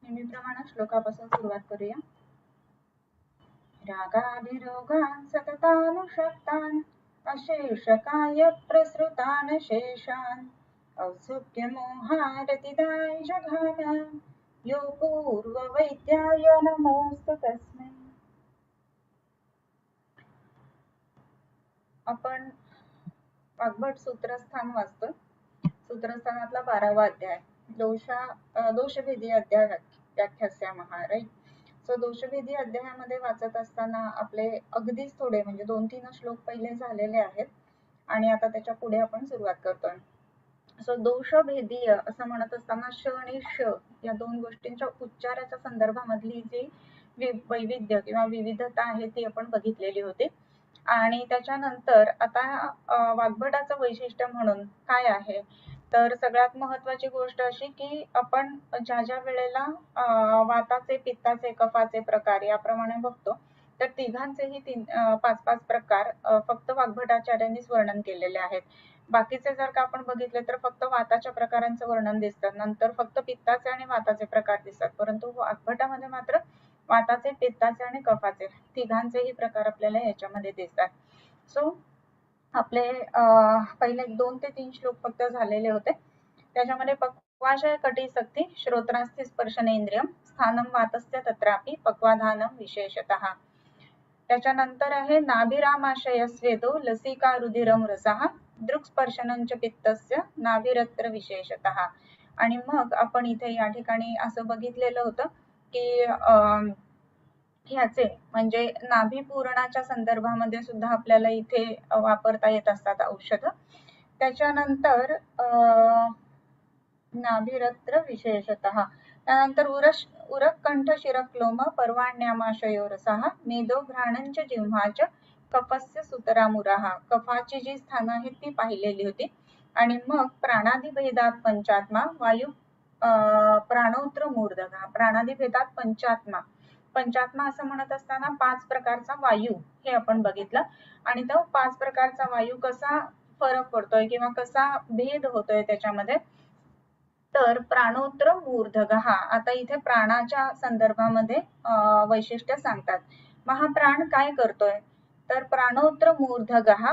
नेहमीप्रमाणे श्लोकापासून सुरुवात करूया. रागाभिरोगान् सततानुषक्तान् अशेषकाय प्रसृतान् शेषान् औत्सुक्यमोहारतिदाय जघान यो पूर्ववैद्याय नमोऽस्तु तस्मै. आपण वाग्भट सूत्रस्थान वाचतो. सूत्रस्थानातला 12वा अध्याय दोषभेदी अध्याय व्याख्यास्या महाराज. सो दोषभेदी अध्यायामध्ये वाचत असताना आपले अगदीच थोडे म्हणजे 2-3 श्लोक पहिले झालेले आहेत आणि आता त्याच्या पुढे आपण सुरुवात करतोय. सो दोषभेदीय असं म्हणत असताना श आणि श या दोन गोष्टींच्या उच्चाराच्या संदर्भामधली जी वैविध्य किंवा विविधता आहे ती आपण बघितलेली होती. आणि त्याच्यानंतर आता वाग्भटाचं वैशिष्ट्य म्हणून काय आहे तर सगळ्यात महत्वाची गोष्ट अशी की आपण ज्या ज्या वेळेला वाताचे, पित्ताचे, कफाचे प्रकार याप्रमाणे बघतो तर तिघांचेही 5-5 प्रकार फक्त वाग्भटाचार्यांनीच वर्णन केलेले आहेत. बाकीचे जर का आपण बघितले तर फक्त वाताच्या प्रकारांचं वर्णन दिसतं, नंतर फक्त पित्ताचे आणि वाताचे प्रकार दिसतात, परंतु वाग्भटामध्ये मात्र वाताचे, पित्ताचे आणि कफाचे तिघांचेही प्रकार आपल्याला याच्यामध्ये दिसतात. सो आपले पहिले 2 ते 3 श्लोक फक्त झालेले होते. त्याच्यामध्ये पक्वाशय कटिसक्ती श्रोत्रास्थि स्पर्शनेंद्रियम स्थानम वातस्य तत्रापि पक्वाधानम विशेषतः. त्याच्यानंतर आहे नाभिरामाशय स्वेदो लसिका रुधिरम रसः दृक्स्पर्शनंच पित्तस्य नाभिरत्र विशेषतः. आणि मग आपण इथे या ठिकाणी असं बघितलेलं होतं की ह्याचे म्हणजे नाभी पूरणाच्या संदर्भामध्ये सुद्धा आपल्याला इथे वापरता येत असतात औषध. त्याच्यानंतर नाभिरत्र विशेषतः. त्यानंतर उरक कंठ शिरक्लोम पर्वाण्यामाशयो रसः मेदो घ्राणंच जिव्हाच कफस्य सुतरामुराः. कफाची जी स्थानं आहेत ती पाहिलेली होती. आणि मग प्राणादी भेदात पंचात्मा वायू प्राणोत्र मूर्धगा. प्राणादी भेदात पंचात्मा असं म्हणत असताना 5 प्रकारचा वायू हे आपण बघितलं. आणि तो 5 प्रकारचा वायू कसा फरक पडतोय किंवा कसा भेद होतोय त्याच्यामध्ये तर प्राणोत्र मूर्धगः. आता इथे प्राणाच्या संदर्भामध्ये वैशिष्ट्य सांगतात. महाप्राण काय करतोय तर प्राणोत्र मूर्धगः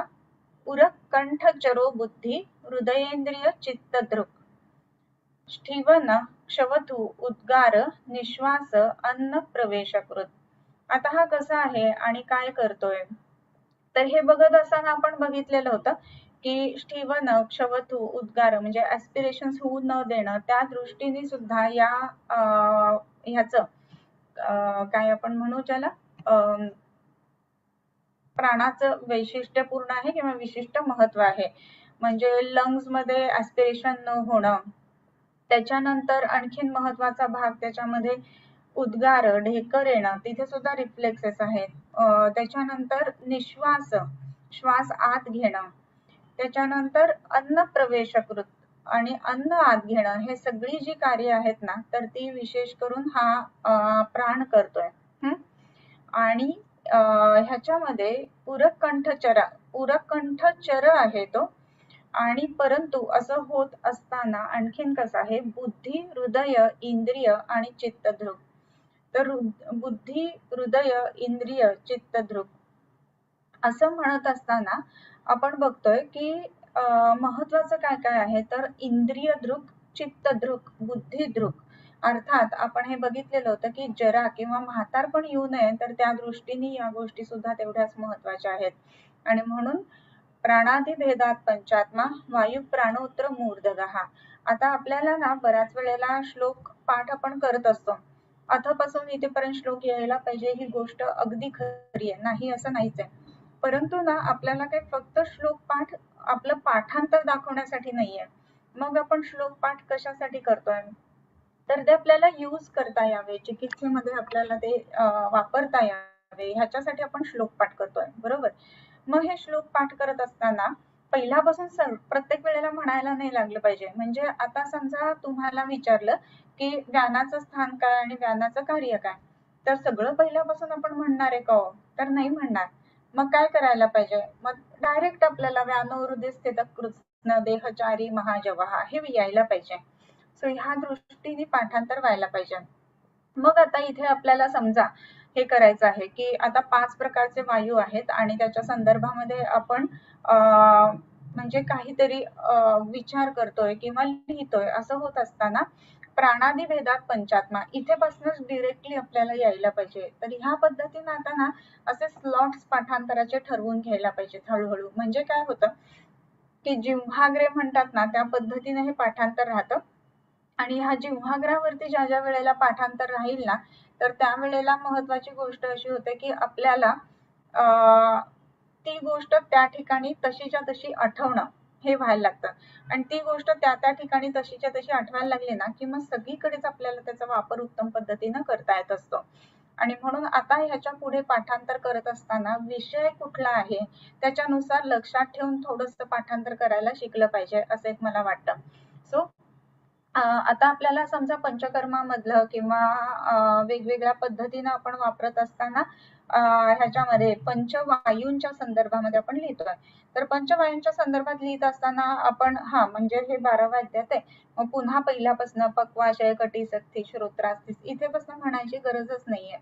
उरक कंठ चरो बुद्धी हृदयेंद्रिय चित्तदृक् स्ठीवन क्षवतु उद्गार निश्वास अन्न प्रवेशकृत. आता हा कसा आहे आणि काय करतोय तर हे बघत असताना आपण बघितलेलं होतं की स्ठीवन क्षवतु उद्गार म्हणजे ऍस्पिरेशन्स होऊ न देणं, त्या दृष्टीने सुद्धा या ह्याचं काय आपण म्हणू ज्याला प्राणाचं वैशिष्ट्यपूर्ण आहे किंवा विशिष्ट महत्व आहे. म्हणजे लंग्स मध्ये ऍस्पिरेशन न होणं. त्याच्यानंतर आणखीन महत्वाचा भाग त्याच्यामध्ये उद्गार ढेकर येणं, तिथे सुद्धा रिफ्लेक्सेस आहेत. त्याच्यानंतर निश्वास श्वास आत घेणं. त्याच्यानंतर अन्न प्रवेशकृत आणि अन्न आत घेणं, हे सगळी जी कार्य आहेत ना तर ती विशेष करून हा प्राण करतोय. आणि ह्याच्यामध्ये उरक कंठचर आहे तो. आणि परंतु असं होत असताना आणखीन कसं आहे बुद्धी हृदय इंद्रिय आणि चित्तदृक्. तर बुद्धी हृदय इंद्रिय चित्तदृक् असं म्हणत असताना आपण बघतोय की महत्वाचं काय काय आहे तर इंद्रिय दृक्, चित्तदृक्, बुद्धिदृक्. अर्थात आपण हे बघितलेलं होतं की जरा किंवा म्हातारपण येऊ नये तर त्या दृष्टीने या गोष्टी सुद्धा तेवढ्याच महत्वाच्या आहेत. आणि म्हणून प्राणादी भेदात पंचात्मा वायू प्राणोत्र मूर्धगः. आता आपल्याला ना बऱ्याच वेळेला श्लोक पाठ आपण करत असतो, अथपासून इथेपर्यंत श्लोक यायला पाहिजे ही गोष्ट अगदी खरी आहे, नाही असं नाहीच आहे. परंतु ना आपल्याला काही फक्त श्लोक पाठ आपलं पाठांतर दाखवण्यासाठी नाहीये. मग आपण श्लोक पाठ कशासाठी करतोय तर ते आपल्याला यूज करता यावे, चिकित्सेमध्ये आपल्याला ते वापरता यावे ह्याच्यासाठी आपण श्लोक पाठ करतोय, बरोबर. मग हे श्लोक पाठ करत असताना पहिल्यापासून प्रत्येक वेळेला म्हणायला नाही लागलं पाहिजे. म्हणजे आता समजा तुम्हाला विचारलं की व्यानाचं स्थान काय आणि व्यानाचं कार्य काय तर सगळं पहिल्यापासून आपण म्हणणार आहे का तर नाही म्हणणार. मग काय करायला पाहिजे, मग डायरेक्ट आपल्याला व्यानोहृदय स्थित कृत्स्न देहचारी महाजवहा हे यायला पाहिजे. सो ह्या दृष्टीने पाठांतर व्हायला पाहिजे. मग आता इथे आपल्याला समजा हे करायचं आहे की आता 5 प्रकारचे वायू आहेत आणि त्याच्या संदर्भामध्ये आपण म्हणजे काहीतरी विचार करतोय किंवा लिहितोय असं होत असताना प्राणादी भेदात पंचात्मा इथेपासूनच डिरेक्टली आपल्याला यायला पाहिजे. तर ह्या पद्धतीने आता ना असे स्लॉट्स पाठांतराचे ठरवून घ्यायला पाहिजेत हळूहळू. म्हणजे काय होतं की जिव्हाग्रे म्हणतात ना त्या पद्धतीने हे पाठांतर राहतं आणि ह्या जिव्हाग्रावरती ज्या ज्या वेळेला पाठांतर राहील ना तर त्यावेळेला महत्वाची गोष्ट अशी होते की आपल्याला ती गोष्ट त्या ठिकाणी तशीच्या तशी आठवणं हे व्हायला लागतं आणि ती गोष्ट त्या त्या ठिकाणी तशीच्या तशी आठवायला लागली ना की मग सगळीकडेच आपल्याला त्याचा वापर उत्तम पद्धतीनं करता येत असतो. आणि म्हणून आता ह्याच्या पुढे पाठांतर करत असताना विषय कुठला आहे त्याच्यानुसार लक्षात ठेवून थोडंसं पाठांतर करायला शिकलं पाहिजे असं एक मला वाटतं. सो आता आपल्याला समजा पंचकर्मामधलं किंवा वेगवेगळ्या पद्धतीनं आपण वापरत असताना ह्याच्यामध्ये पंचवायूंच्या संदर्भामध्ये आपण लिहितोय. तर पंचवायूंच्या संदर्भात लिहित असताना आपण म्हणजे हे 12व्या अध्यायात आहे. मग पुन्हा पहिल्यापासून पक्वाशय, कटिसक्ती, श्रोत्रास्थिस इथेपासून म्हणायची गरजच नाहीये.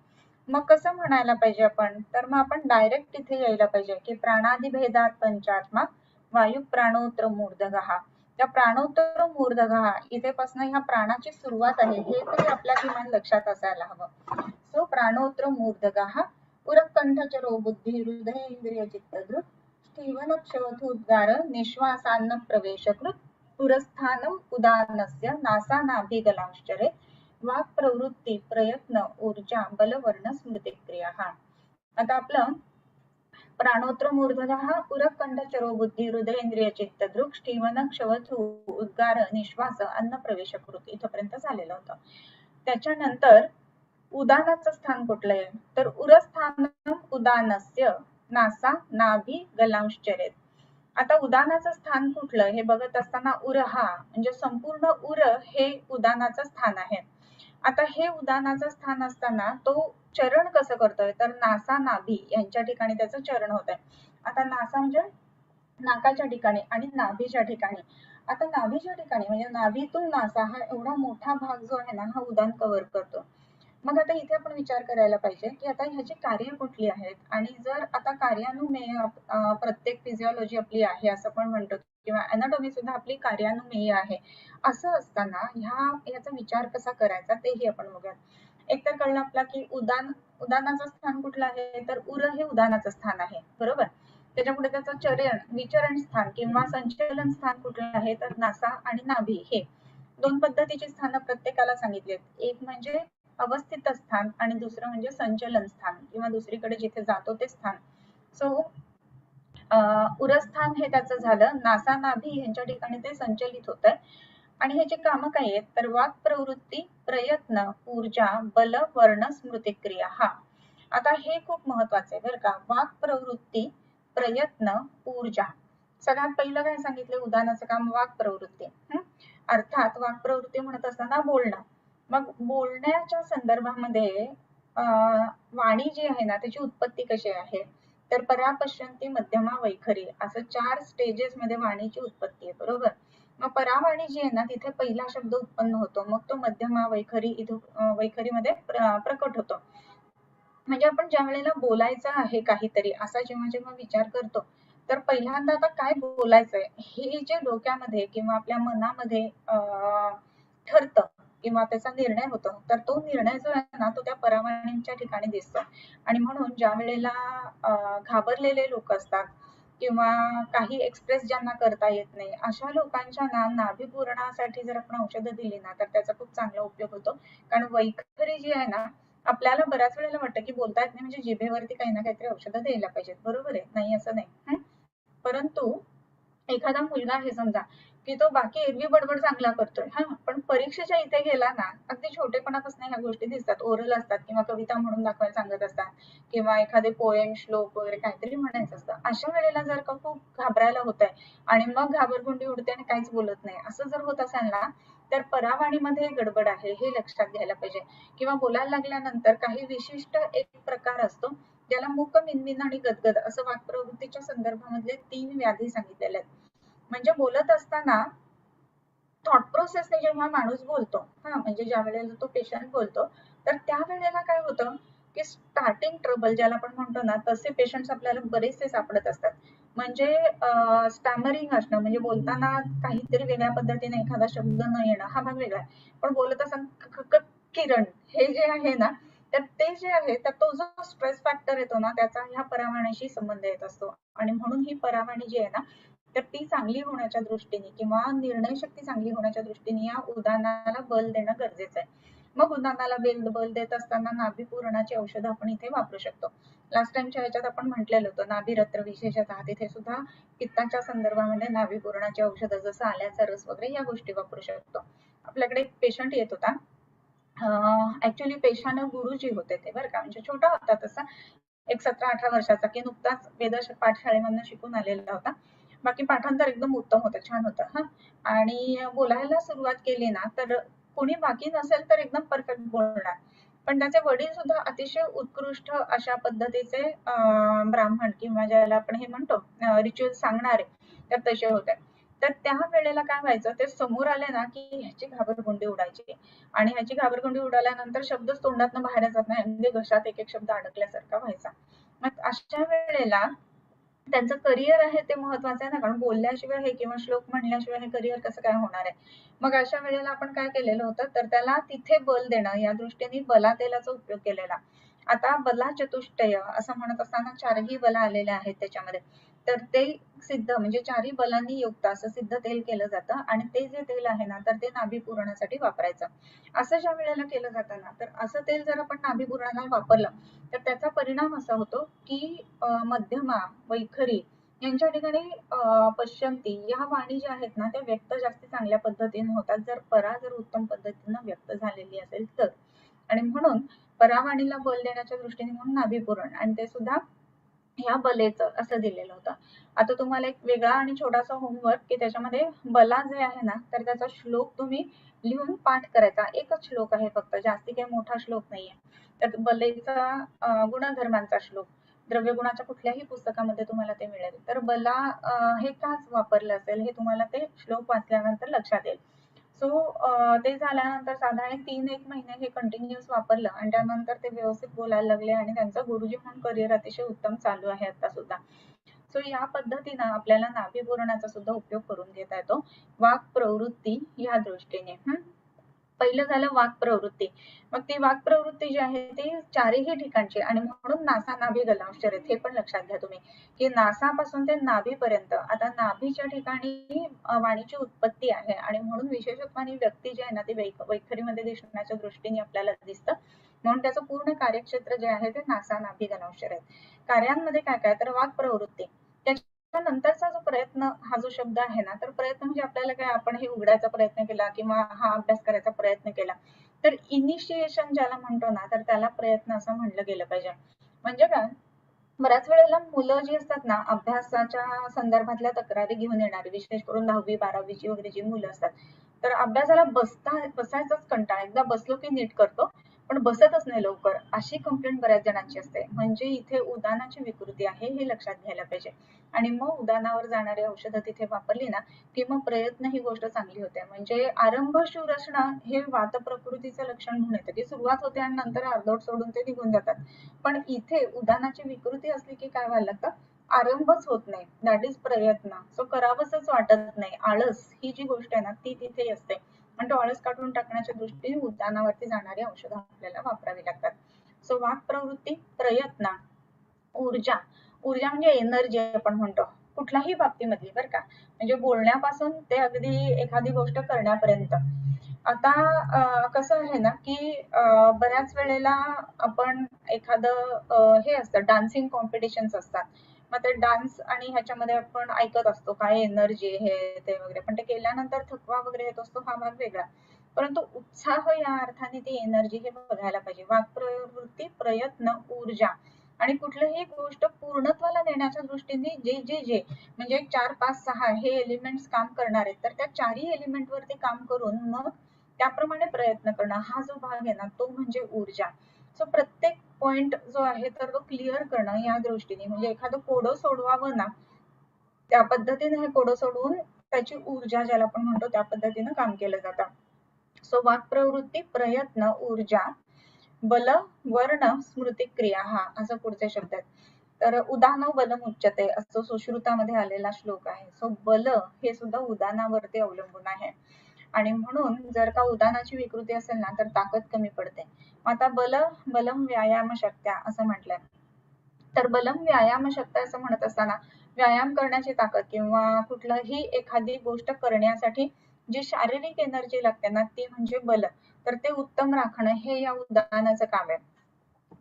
मग कसं म्हणायला पाहिजे आपण? तर मग आपण डायरेक्ट इथे यायला पाहिजे की प्राणादी भेदात पंचात्मा वायू प्राणोत्र मूर्धगः. त्या प्राणोत्तर मूर्धगः इथेपासून ह्या प्राणाची सुरुवात आहे हे तरी आपल्या किमान लक्षात असायला हवं. सो प्राणोत्तर मूर्धगः उरकंठचरो बुद्धी हृदय इंद्रिय चित्तदृक् स्थीवनक्षवथोद्गार निश्वासान्न प्रवेशकृत पुरस्थानम उदानस्य नासानाभिगलांश्चरे वाक् प्रवृत्ती प्रयत्न ऊर्जा बलवर्ण स्मृतिक्रिया. आता आपलं प्राणोत्र मूर्धगः उरकंठचरो बुद्धी हृदयेंद्रिय चित्तदृक् स्थीवन क्षवथ उद्गार निश्वास अन्न प्रवेशकृत इथपर्यंत झालेलं होतं. त्याच्यानंतर उदानाचं स्थान कुठलं आहे तर उरस्थानम उदानस्य नासा नाभी गलांश्चरेत. आता उदानाचं स्थान कुठलं हे बघत असताना उरहा म्हणजे संपूर्ण उर हे उदानाचं स्थान आहे. आता हे उदानाचं स्थान असताना तो चरण कसं करतोय तर नासा नाभी यांच्या ठिकाणी त्याचं चरण होत आहे. आता नासा म्हणजे नाकाच्या ठिकाणी आणि नाभीच्या ठिकाणी. आता नाभीच्या ठिकाणी म्हणजे नाभीतून नासा हा एवढा मोठा भाग जो आहे ना हा उदान कव्हर करतो. मग आता इथे आपण विचार करायला पाहिजे की आता ह्याची कार्य कुठली आहेत आणि जर आता कार्यानुमेय प्रत्येक फिजिओलॉजी आपली आहे असं पण म्हणतो किंवा अनाटॉमी सुद्धा आपली कार्यानुमेय आहे. असं असताना ह्याचा विचार कसा करायचा तेही आपण बघूयात. एक तर कळलं आपला की उदानाचं स्थान कुठलं आहे तर उर हे उदानाचं स्थान आहे बरोबर. त्याच्यापुढे त्याचं विचरण स्थान किंवा संचलन स्थान कुठलं आहे तर नासा आणि नाभी हे दोन पद्धतीची स्थानं प्रत्येकाला सांगितली आहेत. एक म्हणजे अवस्थित स्थान आणि दुसरं म्हणजे संचलन स्थान किंवा दुसरीकडे जिथे जातो ते स्थान. सो उरस्थान हे त्याचं झालं. नासा नाभी यांच्या ठिकाणी ते संचलित होत आहे आणि ह्याची कामं काय आहेत तर वाक प्रवृत्ती प्रयत्न ऊर्जा बल वर्ण स्मृतिक्रिया. आता हे खूप महत्वाचं आहे बरं का. वाक प्रवृत्ती प्रयत्न ऊर्जा. सगळ्यात पहिलं काय सांगितलं उदानाचं काम वाक प्रवृत्ती. अर्थात वाक प्रवृत्ती म्हणत असताना बोलणं. मग बोलण्याच्या संदर्भामध्ये वाणी जी आहे ना त्याची उत्पत्ती कशी आहे तर परापश्यंती मध्यमा वैखरी असं 4 स्टेजेस मध्ये वाणीची उत्पत्ती आहे बरोबर. मग परावाणी जी आहे ना तिथे पहिला शब्द उत्पन्न होतो मग तो मध्यमा वैखरी वैखरीमध्ये प्रकट होतो. म्हणजे आपण ज्या वेळेला बोलायचं आहे काहीतरी असा जेव्हा जेव्हा विचार करतो तर पहिल्यांदा आता काय बोलायचंय हे जे डोक्यामध्ये किंवा आपल्या मनामध्ये ठरतं किंवा त्याचा निर्णय होतो तर तो निर्णय जो आहे ना तो त्या परावाणीच्या ठिकाणी दिसतो. आणि म्हणून ज्या वेळेला घाबरलेले लोक असतात किंवा काही एक्सप्रेस ज्यांना करता येत नाही अशा लोकांच्या नाभीपूरणासाठी जर आपण औषधं दिली ना तर त्याचा खूप चांगला उपयोग होतो. कारण वैखरी जी आहे ना आपल्याला बऱ्याच वेळेला वाटतं की बोलता येत नाही म्हणजे जिभेवरती काही ना काहीतरी औषधं द्यायला पाहिजेत बरोबर आहे नाही असं नाही. परंतु एखादा मुलगा आहे समजा की तो बाकी एरवी बडबड चांगला करतोय पण परीक्षेच्या इथे गेला ना अगदी छोटेपणापासून ह्या गोष्टी दिसतात. ओरल असतात किंवा कविता म्हणून दाखवायला सांगत असतात किंवा एखादे पोएम श्लोक वगैरे काहीतरी म्हणायचं असतं. अशा वेळेला जर का खूप घाबरायला होत आहे आणि मग घाबरगुंडी उडते आणि काहीच बोलत नाही असं जर होत असेल ना तर परावाणीमध्ये गडबड आहे हे लक्षात घ्यायला पाहिजे. किंवा बोलायला लागल्यानंतर काही विशिष्ट एक प्रकार असतो ज्याला मूक मिनमिन आणि गदगद असं वाक्प्रवृत्तीच्या संदर्भामधले 3 व्याधी सांगितलेले आहेत. म्हणजे बोलत असताना थॉट प्रोसेसने जेव्हा माणूस बोलतो म्हणजे ज्या वेळेला तो पेशंट बोलतो तर त्यावेळेला काय होतं की स्टार्टिंग ट्रबल ज्याला आपण म्हणतो ना, तसे पेशंट्स आपल्याला बरेचसे सापडत असतात. म्हणजे स्टॅमरिंग असणं, म्हणजे बोलताना काहीतरी वेगळ्या पद्धतीने एखादा शब्द न येणं, हा भाग वेगळा आहे. पण बोलत असताना किरण हे जे आहे ना, तर ते जे आहे तर तो जो स्ट्रेस फॅक्टर येतो ना, त्याचा ह्या परावाण्याशी संबंध येत असतो. आणि म्हणून ही परावाणी जी आहे ना, तर ती चांगली होण्याच्या दृष्टीने किंवा निर्णय शक्ती चांगली होण्याच्या दृष्टीने या उदाहरणाला बल देणं गरजेचं आहे. मग उदाहरणाला बल देत असताना नाभी पूरणाची औषधं आपण इथे वापरू शकतो. लास्ट टाइमच्या ह्याच्यात आपण म्हटलेलं होतं नाभीरत्र विशेषतः तिथे सुद्धा पित्ताच्या संदर्भामध्ये नाभी पूरणाची औषधं जसं आल्याचा रस वगैरे या गोष्टी वापरू शकतो. आपल्याकडे एक पेशंट येत होता. ऍक्च्युली पेशाने गुरुजी होते ते, बरं का, म्हणजे छोटा होता तसा, एक 17-18 वर्षाचा, की नुकताच वेद पाठशाळेमधनं शिकून आलेला होता. बाकी पाठांतर एकदम उत्तम होतं, छान होतं हा. आणि बोलायला सुरुवात केली ना, तर कोणी बाकी नसेल तर एकदम परफेक्ट बोलणार. पण त्याचे वडील सुद्धा अतिशय उत्कृष्ट अशा पद्धतीचे ब्राह्मण किंवा ज्याला आपण हे म्हणतो रिच्युअल सांगणारे, तर तसे होते. तर त्या वेळेला काय व्हायचं, ते समोर आले ना की ह्याची घाबरगुंडी उडायची. आणि ह्याची घाबरगुंडी उडाल्यानंतर शब्दच तोंडातनं बाहेरच जात नाही, म्हणजे घशात एक एक शब्द अडकल्यासारखा व्हायचा. मग अशा वेळेला त्यांचं करिअर आहे ते महत्वाचं आहे ना, कारण बोलल्याशिवाय हे किंवा श्लोक म्हणल्याशिवाय हे करिअर कसं काय होणार आहे. मग अशा वेळेला आपण काय केलेलं होतं, तर त्याला तिथे बल देणं या दृष्टीने बलातेलाचा उपयोग केलेला. आता बला चतुष्टय असं म्हणत असताना चारही बल आलेले आहेत त्याच्यामध्ये. तर ते सिद्ध म्हणजे चारही बलांनी युक्त असं सिद्ध तेल केलं जातं आणि ते जे तेल आहे ना, तर ते नाभी पुरणासाठी वापरायचं. असं ज्या वेळेला केलं जातं ना, तर असं तेल जर आपण नाभी पुरणाला वापरलं तर त्याचा परिणाम असा होतो की मध्यमा, वैखरी यांच्या ठिकाणी पश्यंती या वाणी ज्या आहेत ना, त्या व्यक्त जास्त चांगल्या पद्धतीने होतात, जर परा जर उत्तम पद्धतीनं व्यक्त झालेली असेल तर. आणि म्हणून परावाणीला बल देण्याच्या दृष्टीने म्हणून नाभीपुरण, आणि ते सुद्धा ह्या बलेचं असं दिलेलं होतं. आता तुम्हाला एक वेगळा आणि छोटासा होमवर्क, की त्याच्यामध्ये बला जे आहे ना, तर त्याचा श्लोक तुम्ही लिहून पाठ करायचा. एकच श्लोक आहे फक्त, जास्ती काही मोठा श्लोक नाहीये. तर बलेचा गुणधर्मांचा श्लोक द्रव्यगुणाच्या कुठल्याही पुस्तकामध्ये तुम्हाला ते मिळेल. तर बला हे काच वापरलं असेल हे तुम्हाला ते श्लोक वाचल्यानंतर लक्षात येईल. सो ते झाल्यानंतर साधारण 3-1 महिने हे कंटिन्यूअस वापरलं आणि त्यानंतर ते व्यवस्थित बोलायला लागले आणि त्यांचं गुरुजी म्हणून करिअर अतिशय उत्तम चालू आहे आता सुद्धा. सो या पद्धतीनं आपल्याला नाभी पूरणाचा सुद्धा उपयोग करून घेता येतो वाक प्रवृत्ती या दृष्टीने. पहिलं झालं वाक प्रवृत्ती. मग ती वाक प्रवृत्ती जी आहे ती चारही ठिकाणची, आणि म्हणून नासा नाभी गलांशर हे पण लक्षात घ्या तुम्ही, की नासापासून ते नाभीपर्यंत. आता नाभीच्या ठिकाणी वाणीची उत्पत्ती आहे आणि म्हणून विशेषत्वाने व्यक्ती जी आहे ना ती वैखरीमध्ये दिसण्याच्या दृष्टीने आपल्याला दिसतं. म्हणून त्याचं पूर्ण कार्यक्षेत्र जे आहे ते नासा नाभी गलांशर आहे. कार्यांमध्ये काय काय, तर वाक प्रवृत्ती. नंतरचा जो प्रयत्न हा जो शब्द आहे ना, तर प्रयत्न म्हणजे आपल्याला काय, आपण हे उघडायचा प्रयत्न केला किंवा हा अभ्यास करायचा प्रयत्न केला, तर इनिशिएशन ज्याला म्हणतो ना, तर त्याला प्रयत्न असं म्हणलं गेलं पाहिजे. म्हणजे काय, बऱ्याच वेळेला मुलं जी असतात ना, अभ्यासाच्या संदर्भातल्या तक्रारी घेऊन येणारी, विशेष करून 10वी-12वीची वगैरे जी मुलं असतात, तर अभ्यासाला बसायचाच कंटाळा, एकदा बसलो की नीट करतो पण बसतच नाही लवकर, अशी कंप्लेंट बऱ्याच जणांची असते. म्हणजे इथे उदानाची विकृती आहे हे लक्षात घ्यायला पाहिजे. आणि मग उदानावर जाणारी औषधं तिथे वापरली ना, की मग प्रयत्न ही गोष्ट चांगली होते. म्हणजे आरंभ शूर असणं हे वात प्रकृतीचं लक्षण म्हणून येतं, की सुरुवात होते आणि नंतर अर्धवट सोडून ते निघून जातात. पण इथे उदानाची विकृती असली की काय व्हायला लागतं, आरंभच होत नाही, दॅट इज प्रयत्न. सो करावंसच वाटत नाही, आळस ही जी गोष्ट आहे ना ती तिथे असते. आणि तो आळस काढून टाकण्याच्या दृष्टीने उद्यानावरती जाणारी औषधं आपल्याला वापरावी लागतात. सो वाक प्रवृत्ती, प्रयत्न, ऊर्जा. ऊर्जा म्हणजे एनर्जी आपण म्हणतो, कुठल्याही बाबतीमधली बरं का, म्हणजे बोलण्यापासून ते अगदी एखादी गोष्ट करण्यापर्यंत. आता कसं आहे ना, की बऱ्याच वेळेला आपण एखादं हे असतं, डान्सिंग कॉम्पिटिशन्स असतात. मग ते डान्स आणि ह्याच्यामध्ये आपण ऐकत असतो काय एनर्जी हे ते वगैरे, पण ते केल्यानंतर थकवा वगैरे येत असतो, हा भाग वेगळा. परंतु उत्साह या अर्थाने ती एनर्जी हे बघायला पाहिजे. वाक प्रवृत्ती, प्रयत्न, ऊर्जा. आणि कुठलीही गोष्ट पूर्णत्वाला नेण्याच्या दृष्टीने जे जे जे म्हणजे 4, 5, 6 हे एलिमेंट्स काम करणार आहेत, तर त्या चारही एलिमेंट वरती काम करून मग त्याप्रमाणे प्रयत्न करणं, हा जो भाग आहे ना तो म्हणजे ऊर्जा. सो प्रत्येक पॉइंट जो आहे तर तो क्लिअर करणं या दृष्टीने, म्हणजे एखादं कोडं सोडवावं ना, त्या पद्धतीने हे कोडं सोडवून त्याची ऊर्जा ज्याला आपण म्हणतो त्या पद्धतीनं काम केलं जातं. सो वाक प्रवृत्ती, प्रयत्न, ऊर्जा. बल वर्ण स्मृती क्रिया हा असं पुढचे शब्द आहेत. तर उदानो बलमुच्यते असं सुश्रुतामध्ये आलेला श्लोक आहे. सो बल हे सुद्धा उदानावरती अवलंबून आहे. आणि म्हणून जर का उदानाची विकृती असेल ना तर ताकद कमी पडते. आता बलम व्यायाम शक्त्या असं म्हटलंय. तर बलम व्यायाम शक्त्या असं म्हणत असताना व्यायाम करण्याची ताकद किंवा कुठलंही एखादी गोष्ट करण्यासाठी जी शारीरिक एनर्जी लागते ना ती म्हणजे बल. तर ते उत्तम राखणं हे या उदानाचं काम आहे.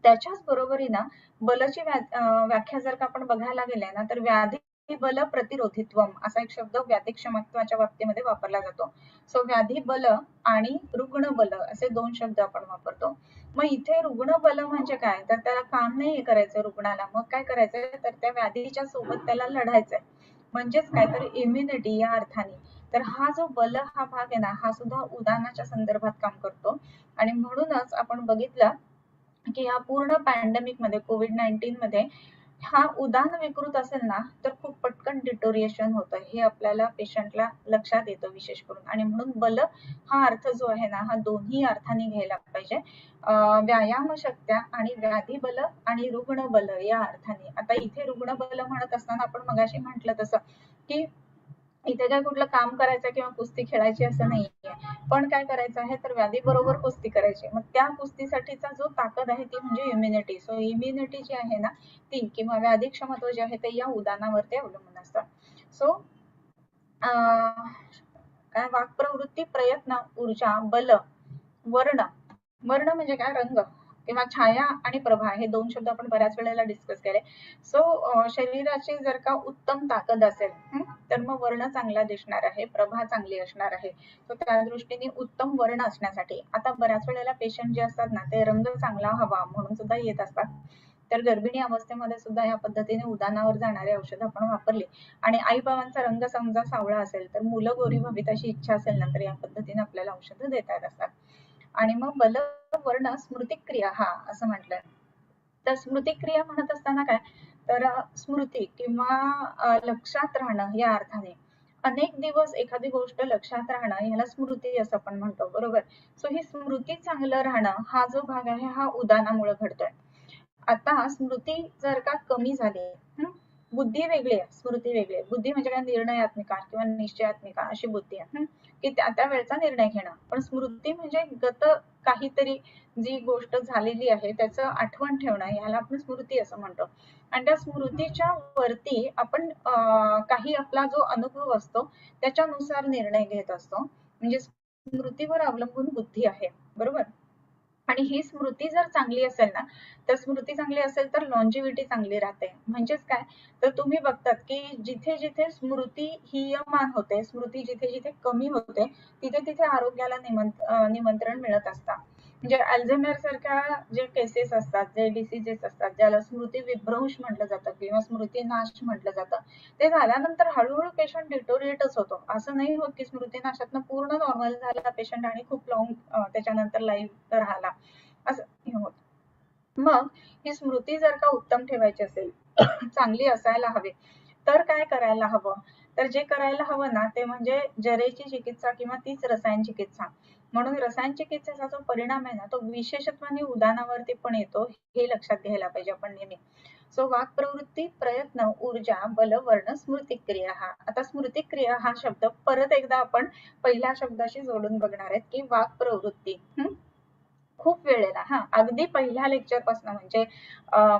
त्याच्याच बरोबरीनं बलची व्याख्या जर का आपण बघायला गेले ना तर व्याधी बल प्रतिरोधित्वम असा एक शब्द व्याधिक्षमत्वाच्या बाबतीमध्ये वापरला जातो. सो व्याधी बल आणि रुग्ण बल असे दोन शब्द आपण वापरतो. मग इथे रुग्ण बल म्हणजे काय तर त्याला काम नाही करायचं रुग्णाला, मग काय करायचंय तर त्या व्याधीच्या सोबत त्याला लढायचंय. म्हणजेच काय तर इम्युनिटी या अर्थाने. तर हा जो बल हा भाग आहे ना हा सुद्धा उदानाच्या संदर्भात काम करतो. आणि म्हणूनच आपण बघितलं की ह्या पूर्ण पॅन्डेमिक मध्ये कोविड-19 मध्ये हा उदान विकृत असेल ना तर खूप पटकन डिटोरिएशन होतं हे आपल्याला पेशंटला लक्षात येतं विशेष करून. आणि म्हणून बल हा अर्थ जो आहे ना हा दोन्ही अर्थाने घ्यायला पाहिजे. व्यायाम शक्त्या आणि व्याधी बल आणि रुग्ण बल या अर्थाने. आता इथे रुग्ण बल म्हणत असताना आपण मगाशी म्हटलं तसं की इथे काय कुठलं काम करायचं किंवा कुस्ती खेळायची असं नाहीये. पण काय करायचं आहे तर व्याधी बरोबर कुस्ती करायची. मग त्या कुस्तीसाठीचा जो ताकद आहे ती म्हणजे इम्युनिटी. सो इम्युनिटी जी आहे ना ती किंवा व्याधी क्षमत्व जे आहे ते या उदानावरती अवलंबून असतं. सो काय वाक्प्रवृत्ती प्रयत्न ऊर्जा बल वर्ण. वर्ण म्हणजे काय रंग किंवा छाया आणि प्रभा हे दोन शब्द आपण बऱ्याच वेळेला डिस्कस केले. सो शरीराची जर का उत्तम ताकद असेल तर मग वर्ण चांगला दिसणार आहे, प्रभा चांगली असणार आहे. तर त्या दृष्टीने उत्तम वर्ण असण्यासाठी आता बऱ्याच वेळेला पेशंट जे असतात ना ते रंग चांगला हवा म्हणून सुद्धा येत असतात. तर गर्भिणी अवस्थेमध्ये सुद्धा या पद्धतीने उदानावर जाणारे औषध आपण वापरली आणि आई बाबांचा रंग समजा सावळा असेल तर मुलं गोरी व्हावीत अशी इच्छा असेल ना तर या पद्धतीने आपल्याला औषधं देता येत असतात. आणि मग बल वर्ण स्मृतिक्रिया हा असं म्हटलंय. तर स्मृतिक्रिया म्हणत असताना काय तर स्मृती किंवा लक्षात राहणं या अर्थाने. अनेक दिवस एखादी गोष्ट लक्षात राहणं याला स्मृती असं आपण म्हणतो बरोबर. सो ही स्मृती चांगलं राहणं हा जो भाग आहे हा उदानामुळे घडतोय. आता स्मृती जर का कमी झाली बुद्धी वेगळी आहे स्मृती वेगळी आहे. बुद्धी म्हणजे काय निर्णयात्मिका किंवा निश्चयात्मिका अशी बुद्धी आहे की त्या वेळचा निर्णय घेणं. पण स्मृती म्हणजे गत काहीतरी जी गोष्ट झालेली आहे त्याचं आठवण ठेवणं याला आपण स्मृती असं म्हणतो. आणि त्या स्मृतीच्या वरती आपण काही आपला जो अनुभव असतो त्याच्यानुसार निर्णय घेत असतो. म्हणजे स्मृतीवर अवलंबून बुद्धी आहे बरोबर. आणि ही स्मृती जर चांगली असेल ना तर स्मृती चांगली असेल तर लॉन्जिव्हिटी चांगली राहते. म्हणजेच काय तर तुम्ही बघतात की जिथे जिथे स्मृती हीयमान होते, स्मृती जिथे जिथे कमी होते तिथे तिथे आरोग्याला निमंत्रण मिळत असतं. म्हणजे अल्झायमर सारख्या जे केसेस असतात, जे डिसीजेस असतात ज्याला स्मृती विभ्रंश म्हटलं जातं किंवा स्मृती नाश म्हटलं जातं, ते झाल्यानंतर हळूहळू पेशंट डिटोरिएटच होतो. असं नाही होत की स्मृतीनाशातनं पूर्ण नॉर्मल झाला पेशंट आणि खूप लॉंग त्याच्यानंतर लाईफ राहिला असं नाही होत. मग ही स्मृती जर का उत्तम ठेवायची असेल चांगली असायला हवी तर काय करायला हवं तर जे करायला हवं ना ते म्हणजे जरेची चिकित्सा किंवा तीच रसायन चिकित्सा. म्हणून रसायन चिकित्सेचा जो परिणाम आहे ना तो विशेषत्वाने उदानावरती पण येतो हे लक्षात घ्यायला पाहिजे आपण नेहमी. सो वाक प्रवृत्ती प्रयत्न ऊर्जा बल वर्ण स्मृतिक्रिया हा. आता स्मृतिक्रिया हा शब्द परत एकदा आपण पहिल्या शब्दाशी जोडून बघणार आहेत की वाक प्रवृत्ती खूप वेळेला अगदी पहिल्या लेक्चर पासून म्हणजे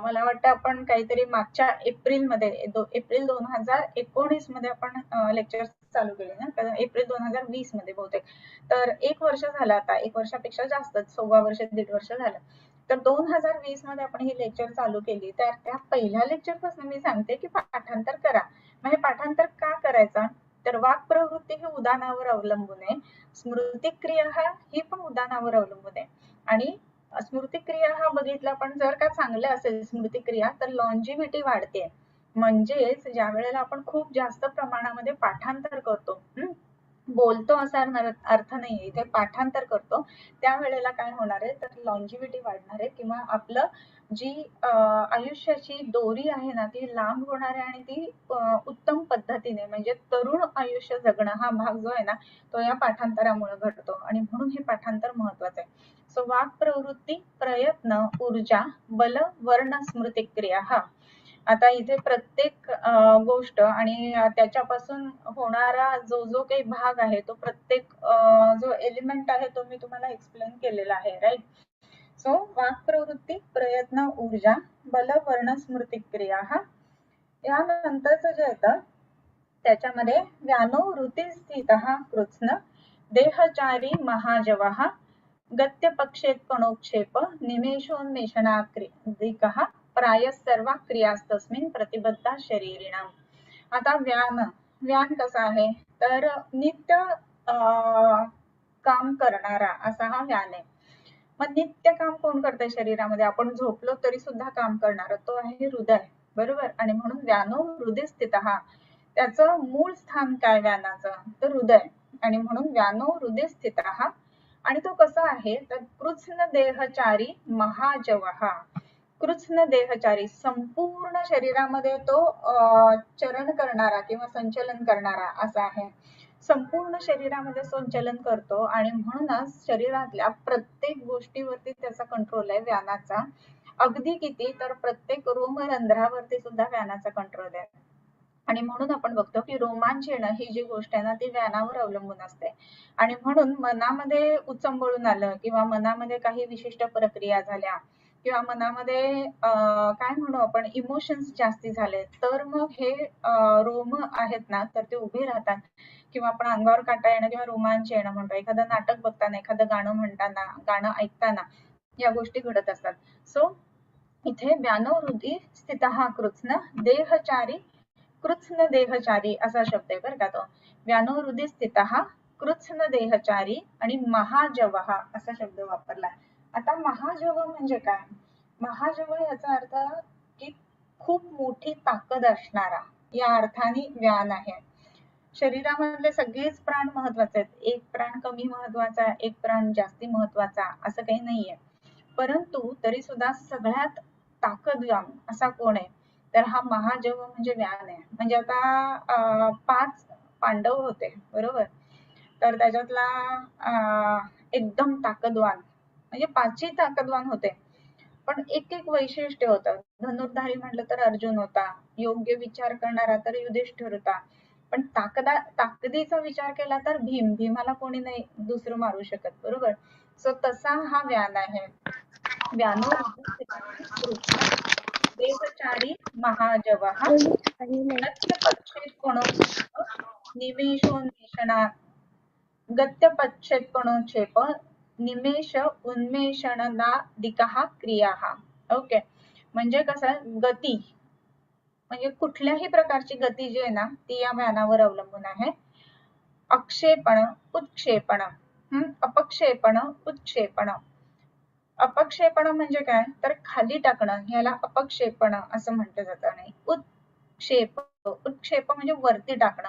मला वाटतं आपण काहीतरी मागच्या एप्रिलमध्ये एप्रिल 2019 मध्ये आपण लेक्चर चालू केले ना तर एप्रिल 2020 मध्ये बहुतेक. तर 1 वर्ष झालं आता 1 वर्षापेक्षा जास्तच 1.25 वर्ष 1.5 वर्ष झालं. तर 2020 मध्ये आपण ही लेक्चर चालू केली तर त्या पहिल्या लेक्चर पासून मी सांगते की पाठांतर करा. म्हणजे पाठांतर का करायचा तर वाक प्रवृत्ती ही उदानावर अवलंबून आहे. स्मृतिक्रिया ही पण उदानावर अवलंबून आहे. आणि स्मृतिक्रिया हा बघितला पण जर का चांगलं असेल स्मृतिक्रिया तर लॉन्जिव्हिटी वाढते. म्हणजेच ज्या वेळेला आपण खूप जास्त प्रमाणामध्ये पाठांतर करतो बोलतो असा अर्थ नाहीये इथे पाठांतर करतो त्यावेळेला काय होणार आहे तर लॉन्जिव्हिटी वाढणार आहे किंवा आपलं जी आयुष्याची दोरी आहे ना ती लांब होणार आहे आणि ती उत्तम पद्धतीने म्हणजे तरुण आयुष्य जगणं हा भाग जो आहे ना तो या पाठांतरामुळे घडतो आणि म्हणून हे पाठांतर महत्वाचं आहे. सो वाक प्रवृत्ती, प्रयत्न, ऊर्जा, बल, वर्ण, स्मृती, क्रिया. हा आता इथे प्रत्येक गोष्ट आणि त्याच्यापासून होणारा जो जो काही भाग आहे तो प्रत्येक जो एलिमेंट आहे तो मी तुम्हाला एक्सप्लेन केलेला आहे, राईट. सो वाक प्रवृत्ती, प्रयत्न, ऊर्जा, बल, वर्ण, स्मृती, क्रिया. हा यानंतरचं जे येतं त्याच्यामध्ये व्यानो वृत्ती स्थित कृत्स्न देहचारी महाजवः गत्य पक्षेत कणोक्षेप निमेषोन्मेषणाक्रिया प्राय सर्व क्रियास्तस्मिन् प्रतिबद्धा शरीरिणाम. आता व्यान, व्यान कसा आहे तर नित्य काम करणारा असा हा व्यान आहे. मग नित्य काम कोण करतंय शरीरामध्ये, आपण झोपलो तरी सुद्धा काम करणार तो आहे हृदय, बरोबर. आणि म्हणून व्यानो हृदय स्थित, त्याचं मूळ स्थान काय व्यानाचं तर हृदय, आणि म्हणून व्यानो हृदय स्थित. आणि तो कसा आहे तर कृत्स्न देहचारी महाजवः. कृत्स्न देहचारी संपूर्ण शरीरामध्ये तो चरण करणारा किंवा संचलन करणारा असा आहे. संपूर्ण शरीरामध्ये संचलन करतो आणि म्हणूनच शरीरातल्या प्रत्येक गोष्टीवरती त्याचा कंट्रोल आहे व्यानाचा. अगदी किती तर प्रत्येक रोमरंध्रावरती सुद्धा व्यानाचा कंट्रोल आहे. आणि म्हणून आपण बघतो की रोमांच येणं ही जी गोष्ट आहे ना ती व्यानावर अवलंबून असते. आणि म्हणून मनामध्ये उचंबळून आलं किंवा मनामध्ये काही विशिष्ट प्रक्रिया झाल्या किंवा मनामध्ये काय म्हणू आपण इमोशन्स जास्ती झाले तर मग हे रोम आहेत ना तर ते उभे राहतात किंवा आपण अंगावर काटा येणं किंवा रोमांच येणं म्हणतो, एखादं नाटक बघताना, एखादं गाणं म्हणताना, गाणं ऐकताना या गोष्टी घडत असतात. सो इथे व्यानोहृदी स्थित कृत्स्न देहचारी, कृत्स्न देहचारी असा शब्द आहे बरं का तो. व्यानोहृदी स्थित कृत्स्न देहचारी आणि महाजवः असा शब्द वापरलाय. आता महाजव म्हणजे काय, महाजव याचा अर्थ की खूप मोठी ताकद असणारा या अर्थाने व्यान आहे. शरीरामधले सगळेच प्राण महत्वाचे आहेत, एक प्राण कमी महत्वाचा, एक प्राण जास्ती महत्वाचा असं काही नाहीये. परंतु तरी सुद्धा सगळ्यात ताकदवान असा कोण आहे तर हा महाजव म्हणजे व्यान आहे. म्हणजे आता 5 पांडव होते बरोबर, तर त्याच्यातला एकदम ताकदवान म्हणजे 5ही ताकदवान होते, पण एक एक वैशिष्ट्य होतं. धनुर्धारी म्हटलं तर अर्जुन होता, योग्य विचार करणारा तर युधिष्ठिर होता, पण ताकदीचा विचार केला तर भीमाला कोणी नाही दुसरं मारू शकत, बरोबर. सो तसा हा व्यान आहे. व्यानो कृष्ण देहचारी महाजवः गत्यपक्षेत्कोणोक्षेप निमेषोन्मेषणा गत्यपक्षेत्कोणोक्षेप निमेष उन्मेषणादिकः क्रियाः. ओके, म्हणजे कसं गती म्हणजे कुठल्याही प्रकारची गती जी आहे ना ती या व्यानावर अवलंबून आहे. अक्षेपण, उत्क्षेपण, अपक्षेपण, उत्क्षेपण. अपक्षेपण म्हणजे काय तर खाली टाकणं याला अपक्षेपण असं म्हटलं जातं. आणि उत्क्षेप म्हणजे वरती टाकणं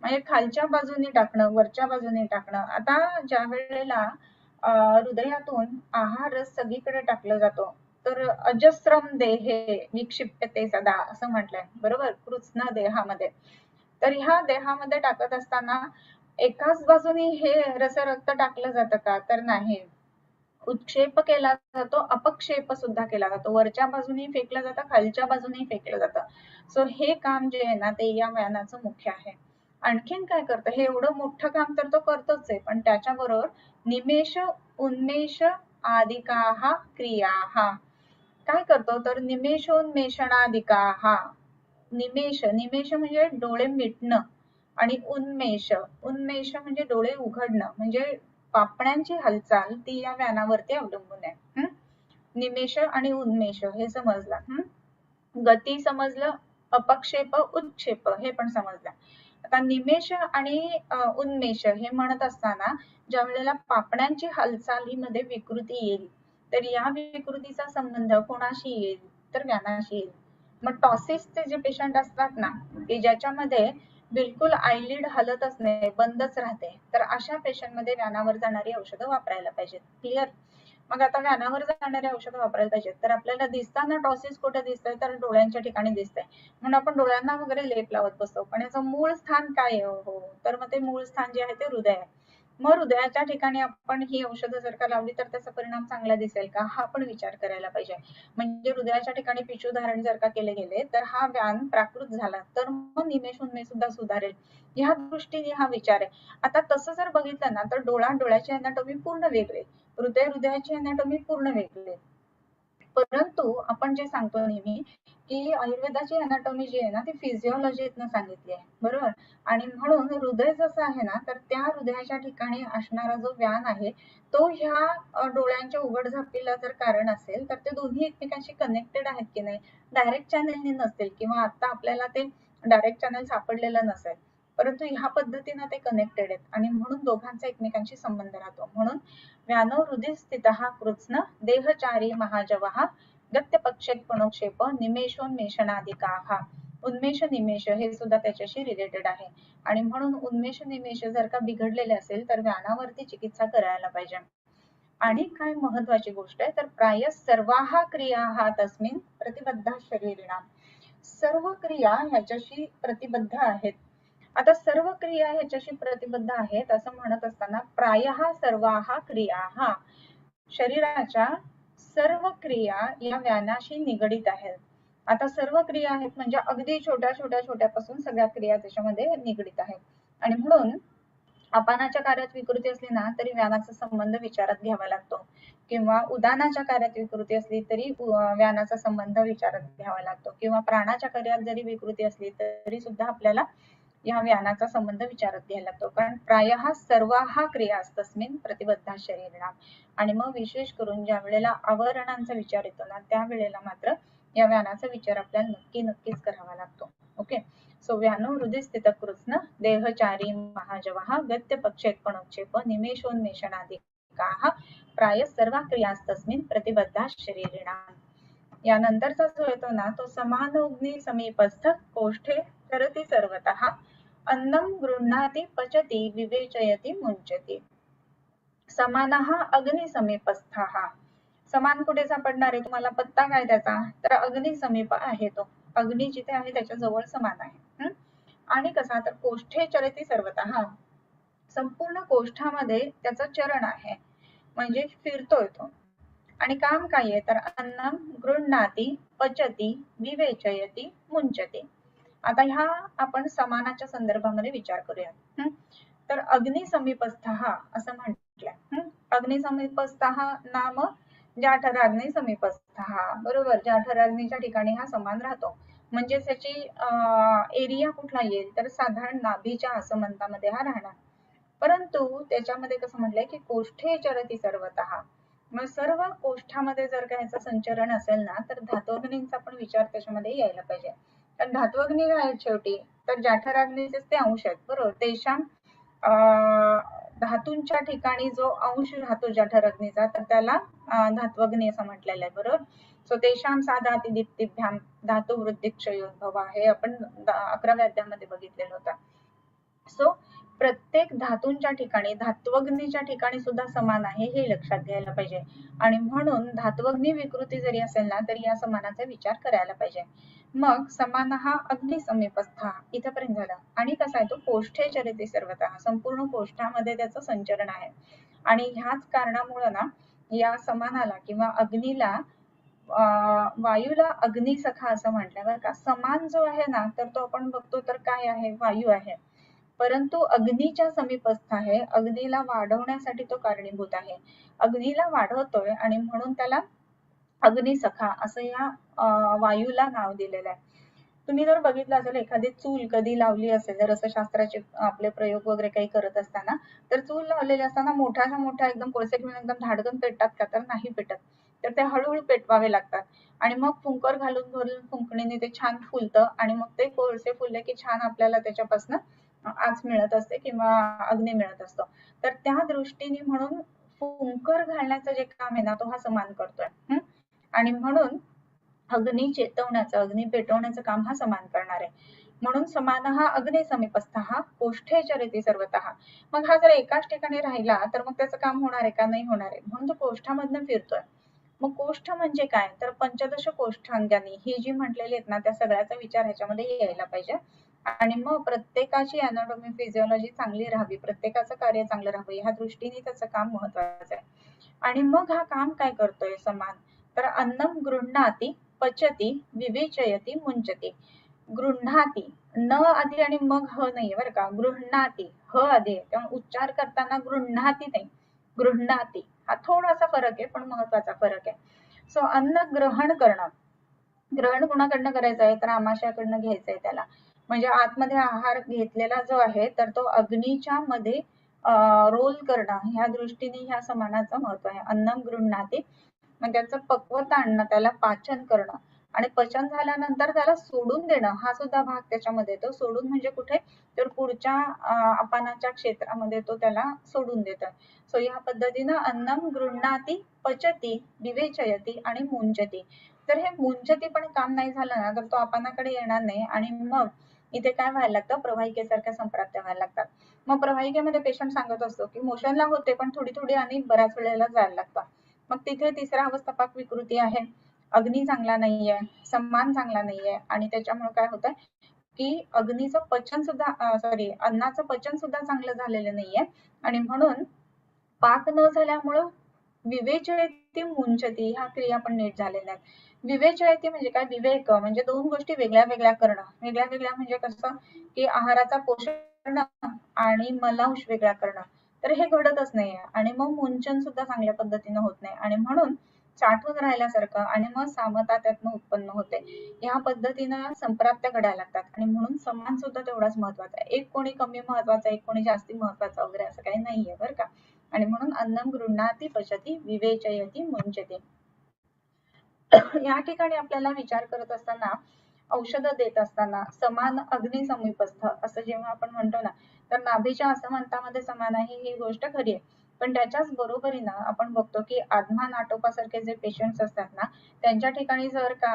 म्हणजे खालच्या बाजूने टाकणं, वरच्या बाजूने टाकणं. आता ज्या वेळेला हृदयातून आहार रस सगळीकडे टाकला जातो तर अजस्रम देहे विक्षिप्यते सदा असं म्हटलंय बरोबर कृत्स्न देहामध्ये. तर ह्या देहामध्ये टाकत असताना एकाच बाजूने हे रसरक्त टाकलं जातं का तर नाही, उत्क्षेप केला जातो, अपक्षेप सुद्धा केला जातो. वरच्या बाजूने फेकलं जातं, खालच्या बाजूने फेकलं जातं. सो हे काम जे आहे ना ते या व्यानाचं मुख्य आहे. आणखीन काय करतं, हे एवढं मोठं काम तर तो करतोच आहे, पण त्याच्याबरोबर निमेष उन्मेष आदिकाः क्रियाः काय करतो तर निमेषोन्मेषणादिकाः. निमेष, निमेष म्हणजे डोळे मिटणं आणि उन्मेष, उन्मेष म्हणजे डोळे उघडणं म्हणजे पापण्यांची हालचाल ती या व्यानावरती अवलंबून आहे. निमेष आणि उन्मेष हे समजलं. गती समजलं, अपक्षेप उत्क्षेप हे पण समजलं. आता निमेष आणि उन्मेष हे म्हणत असताना ज्या वेळेला पापण्यांची हालचालीमध्ये विकृती येईल तर या विकृतीचा संबंध कोणाशी येईल तर व्यानाशी येईल. मग टॉसिसचे जे पेशंट असतात ना की ज्याच्यामध्ये बिलकुल आयलिड हलतच नाही, बंदच राहते, तर अशा पेशंट मध्ये व्यानावर जाणारी औषधं वापरायला पाहिजेत. क्लिअर. मग आता व्यानावर जाणारे औषध वापरायला पाहिजे, तर आपल्याला दिसताना टॉसिस कुठे दिसतंय, तर डोळ्यांच्या ठिकाणी दिसतंय, म्हणून आपण डोळ्यांना वगैरे लेप लावत बसतो. पण याचं मूळ स्थान काय आहे? हो, तर मग ते मूळ स्थान जे आहे ते हृदय आहे. मग हृदयाच्या ठिकाणी आपण ही औषधं जर का लावली तर त्याचा परिणाम चांगला दिसेल का, हा पण विचार करायला पाहिजे. म्हणजे हृदयाच्या ठिकाणी पिशू धारण जर का केले गेले तर हा व्यान प्राकृत झाला तर मग निमेष उन्मेष सुद्धा सुधारेल, ह्या दृष्टीने हा विचार आहे. आता तसं जर बघितलं ना तर डोळ्याची अनाटॉमी पूर्ण वेगळी, हृदयाची अनाटॉमी पूर्ण वेगळी. परंतु आपण जे सांगतो नेहमी की आयुर्वेदाची अनाटॉमी जी आहे ना ती फिजिओलॉजीतनं सांगितली आहे, बरोबर. आणि म्हणून हृदय जसं आहे ना तर त्या हृदयाच्या ठिकाणी असणारा जो व्यान आहे तो ह्या डोळ्यांच्या उघडझापीला जर कारण असेल तर ते दोन्ही एकमेकांशी कनेक्टेड आहेत की नाही, डायरेक्ट चॅनेलने नसतील किंवा आता आपल्याला ते डायरेक्ट चॅनेल सापडलेलं नसेल, परंतु ह्या पद्धतीनं ते कनेक्टेड आहेत आणि म्हणून दोघांचा एकमेकांशी संबंध राहतो. म्हणून व्यानो हृदय स्थितः कृत्स्न देहचारी महाजवः गत्यपक्षेपणोक्षेप निमेषोन्मेषणाधिकाः. उन्मेष निमेष हे सुद्धा त्याच्याशी रिलेटेड आहे आणि म्हणून उन्मेष निमेष जर का बिघडलेले असेल तर व्यानावरती चिकित्सा करायला पाहिजे. आणि काय महत्वाची गोष्ट आहे तर प्राय सर्वाः क्रियाः तस्मिन् प्रतिबद्ध शरीरिणाम. सर्व क्रिया ह्याच्याशी प्रतिबद्ध आहेत. आता सर्व क्रिया ह्याच्याशी प्रतिबद्ध आहेत असं म्हणत असताना प्रायः सर्वाः क्रियाः, शरीराच्या सर्व क्रिया या व्यानाशी निगडित आहेत. आता सर्व क्रिया आहेत म्हणजे अगदी छोट्यापासून सगळ्या क्रिया त्याच्यामध्ये निगडित आहेत. आणि म्हणून अपानाच्या कार्यात विकृती असली ना तरी व्यानाचा संबंध विचारात घ्यावा लागतो, किंवा उदानाच्या कार्यात विकृती असली तरी व्यानाचा संबंध विचारात घ्यावा लागतो, किंवा प्राणाच्या कार्यात जरी विकृती असली तरी सुद्धा आपल्याला या व्यानाचा संबंध विचारात घ्यायला लागतो. कारण प्रायः सर्वाः क्रिया तस्मिन् प्रतिबद्ध शरीरिणाम. आणि मग विशेष करून ज्या वेळेला आवरणांचा विचार येतो ना त्यावेळेला मात्र या व्यानाचा विचार आपल्याला नक्कीच करावा लागतो. ओके. सो व्यानो हृदय स्थित कृत्स्न देहचारी महाजवः गत्यपक्षेपणोक्षेप निमेषोन्मेषणाधिकाः प्राय सर्व क्रियास्तस्मिन् प्रतिबद्ध शरीरिणाम. यानंतरचा जो येतो ना तो समानोग्नी समीपस्थ कोष्ठे चरति सर्वतः अन्नम गृह्णाति पचति विवेचयति मुंचति. समानः अग्नि समीपस्थः. समान कुठे सापडणार आहे तुम्हाला, पत्ता काय त्याचा, तर अग्नि समीप आहे, तो अग्नी जिथे आहे त्याच्या जवळ समान आहे. आणि कसा तर कोष्ठे चरति सर्वतः, संपूर्ण कोष्ठामध्ये त्याचं चरण आहे म्हणजे फिरतोय तो. आणि काम काय आहे तर अन्नम गृह्णाति पचति विवेचयति मुंचति. आता ह्या आपण समानाच्या संदर्भामध्ये विचार करूया. तर अग्नि समीपस्थः असं म्हटलंय. अग्नि समीपस्थः नाम जाठराग्नी समीपस्थः, बरोबर. जाठराग्नीच्या ठिकाणी हा समान राहतो म्हणजे त्याची एरिया कुठला येईल तर साधारण नाभीच्या आसमंतामध्ये हा राहणार. परंतु त्याच्यामध्ये कसं म्हटलंय की कोष्ठे चरति सर्वतः, मग सर्व कोष्ठामध्ये जर का ह्याचं संचरण असेल ना तर धातुअग्नींचा पण विचार त्याच्यामध्ये यायला पाहिजे. कारण धातुअग्नी काय आहेत शेवटी तर जाठराग्नीचेच ते अंश आहेत, बरोबर. तेषां धातूंच्या ठिकाणी जो अंश राहतो जाठराग्नीचा तर त्याला धात्वग्नी असं म्हटलेलं आहे, बरोबर. सो तेषां साधाती दीप्तिभ्याम धातु वृद्धी क्षयोद्भव हे आपण 11व्या अध्यायामध्ये बघितलेलं होतं. सो प्रत्येक धातूंच्या ठिकाणी धात्वग्नीच्या ठिकाणी सुद्धा समान आहे हे लक्षात घ्यायला पाहिजे. आणि म्हणून धात्वग्नी विकृती जरी असेल ना तरी या समानाचा विचार करायला पाहिजे. मग समानः अग्नि समीपस्थ इथपर्यंत झालं. आणि कसा आहे तो कोष्ठे चरति सर्वतः, संपूर्ण कोष्ठामध्ये त्याचं संचरण आहे. आणि ह्याच कारणामुळे ना या समानाला किंवा अग्नीला वायूला अग्निसखा असं म्हटलं बरं का. समान जो आहे ना तर तो आपण बघतो तर काय आहे, वायू आहे, परंतु अग्नीच्या समीपस्थ आहे, अग्नीला वाढवण्यासाठी तो कारणीभूत आहे, अग्नीला वाढवतोय आणि म्हणून त्याला अग्निसखा असं या वायूला नाव दिलेलं आहे. तुम्ही जर बघितलं असेल एखादी चूल कधी लावली असेल जर असं शास्त्राचे आपले प्रयोग वगैरे काही करत असताना, तर चूल लावलेली असताना मोठ्या एकदम कोळसे घेऊन एकदम धाडकन पेटतात का तर नाही पेटत, तर ते हळूहळू पेटवावे लागतात. आणि मग फुंकर घालून फुंकणीने ते छान फुलतं आणि मग ते कोळसे फुलले की छान आपल्याला त्याच्यापासून आच मिळत असते किंवा अग्नी मिळत असतो. तर त्या दृष्टीने म्हणून फुंकर घालण्याचं जे काम आहे ना तो हा समान करतोय. आणि म्हणून अग्नी चेतवण्याचं, अग्नी पेटवण्याचं काम हा समान करणार आहे. म्हणून समानः अग्ने समीपस्थः कोष्ठे चरति सर्वतः. मग हा जर एकाच ठिकाणी राहिला तर मग त्याचं काम होणार आहे का? नाही होणार आहे. म्हणून तो कोष्ठामधनं फिरतोय. मग कोष्ठ म्हणजे काय? तर पंचदश कोष्ठांगानी ही जी म्हटलेली आहेत ना, त्या सगळ्याचा विचार ह्याच्यामध्ये यायला पाहिजे. आणि मग प्रत्येकाची अनाटॉमी फिजिओलॉजी चांगली राहावी, प्रत्येकाचं कार्य चांगलं राहावं, ह्या दृष्टीने त्याचं काम महत्वाचं आहे. आणि मग हा काम काय करतोय समान? तर अन्नम गृह्णाति पचती विवेचयति मुंचती. गृह्णाति, न आधी आणि मग ह नाहीये बरं का, गृह्णाति ह आधी आहे, त्यामुळे उच्चार करताना गृह्णाति नाही, गृह्णाति हा थोडासा फरक आहे, पण महत्वाचा फरक आहे. सो अन्न ग्रहण करणं, ग्रहण कोणाकडनं करायचं आहे? तर आमाशयाकडनं घ्यायचं आहे त्याला. म्हणजे आतमध्ये आहार घेतलेला जो आहे तर तो अग्नीच्या मध्ये रोल करणं, ह्या दृष्टीने ह्या समानाचं महत्व आहे. अन्नम गृह्णाति म्हणजे त्याचं पक्वता आणणं, त्याला पाचन करणं, आणि पचन झाल्यानंतर त्याला सोडून देणं, हा सुद्धा भाग त्याच्यामध्ये येतो. सोडून म्हणजे कुठे? तर पुढच्या अपानाच्या क्षेत्रामध्ये तो त्याला सोडून देतोय. सो या पद्धतीनं अन्नम गृह्णाति पचती विवेचयती आणि मुंचती. तर हे मुंचती पण काम नाही झालं ना तर तो अपानाकडे येणार नाही, आणि मग इथे काय व्हायला लागतं? प्रवाहिकेसारख्या संप्राप्त्या व्हायला लागतात. मग प्रवाहिकेमध्ये पेशंट सांगत असतो की मोशनला होते पण थोडी थोडी आणि बऱ्याच वेळेला जायला लागतं. मग तिथे तिसरा अवस्थापाक विकृती आहे, अग्नी चांगला नाहीये, सम्मान चांगला नाहीये, आणि त्याच्यामुळे काय होतंय की अग्नीचं पचन सुद्धा अन्नाचं पचन सुद्धा चांगलं झालेलं नाहीये, आणि म्हणून पाक न झाल्यामुळं विवेचयती मुंचती ह्या क्रिया पण नीट झालेल्या आहेत. विवेचयती म्हणजे काय? विवेक म्हणजे दोन गोष्टी वेगळ्या वेगळ्या करणं. वेगळ्या वेगळ्या म्हणजे कसं की आहाराचा पोषण आणि मलांश वेगळा करणं, तर हे घडतच नाहीये, आणि मग मुंचन सुद्धा चांगल्या पद्धतीनं होत नाही, आणि म्हणून साठवून राहिल्यासारखं, आणि मग सामता त्यातनं उत्पन्न होते. या पद्धतीनं संप्राप्त्या घडायला लागतात, आणि म्हणून समान सुद्धा तेवढाच महत्वाचा आहे. एक कोणी कमी महत्वाचा, एक कोणी जास्ती महत्वाचा वगैरे असं काही नाहीये बरं का. आणि म्हणून अन्नम गृह्णाति पचती विवेचयति मुंचती. या ठिकाणी आपल्याला विचार करत असताना, औषध देत असताना समान अग्नी समीपस्थ असं जेव्हा आपण म्हणतो ना, तर नाभीच्या असमंतामध्ये समान आहे ही गोष्ट खरी आहे. पण त्याच्याच बरोबरीनं आपण बघतो की आत्मा नाटोपासारखे जे पेशंट्स असतात ना, त्यांच्या ठिकाणी जर का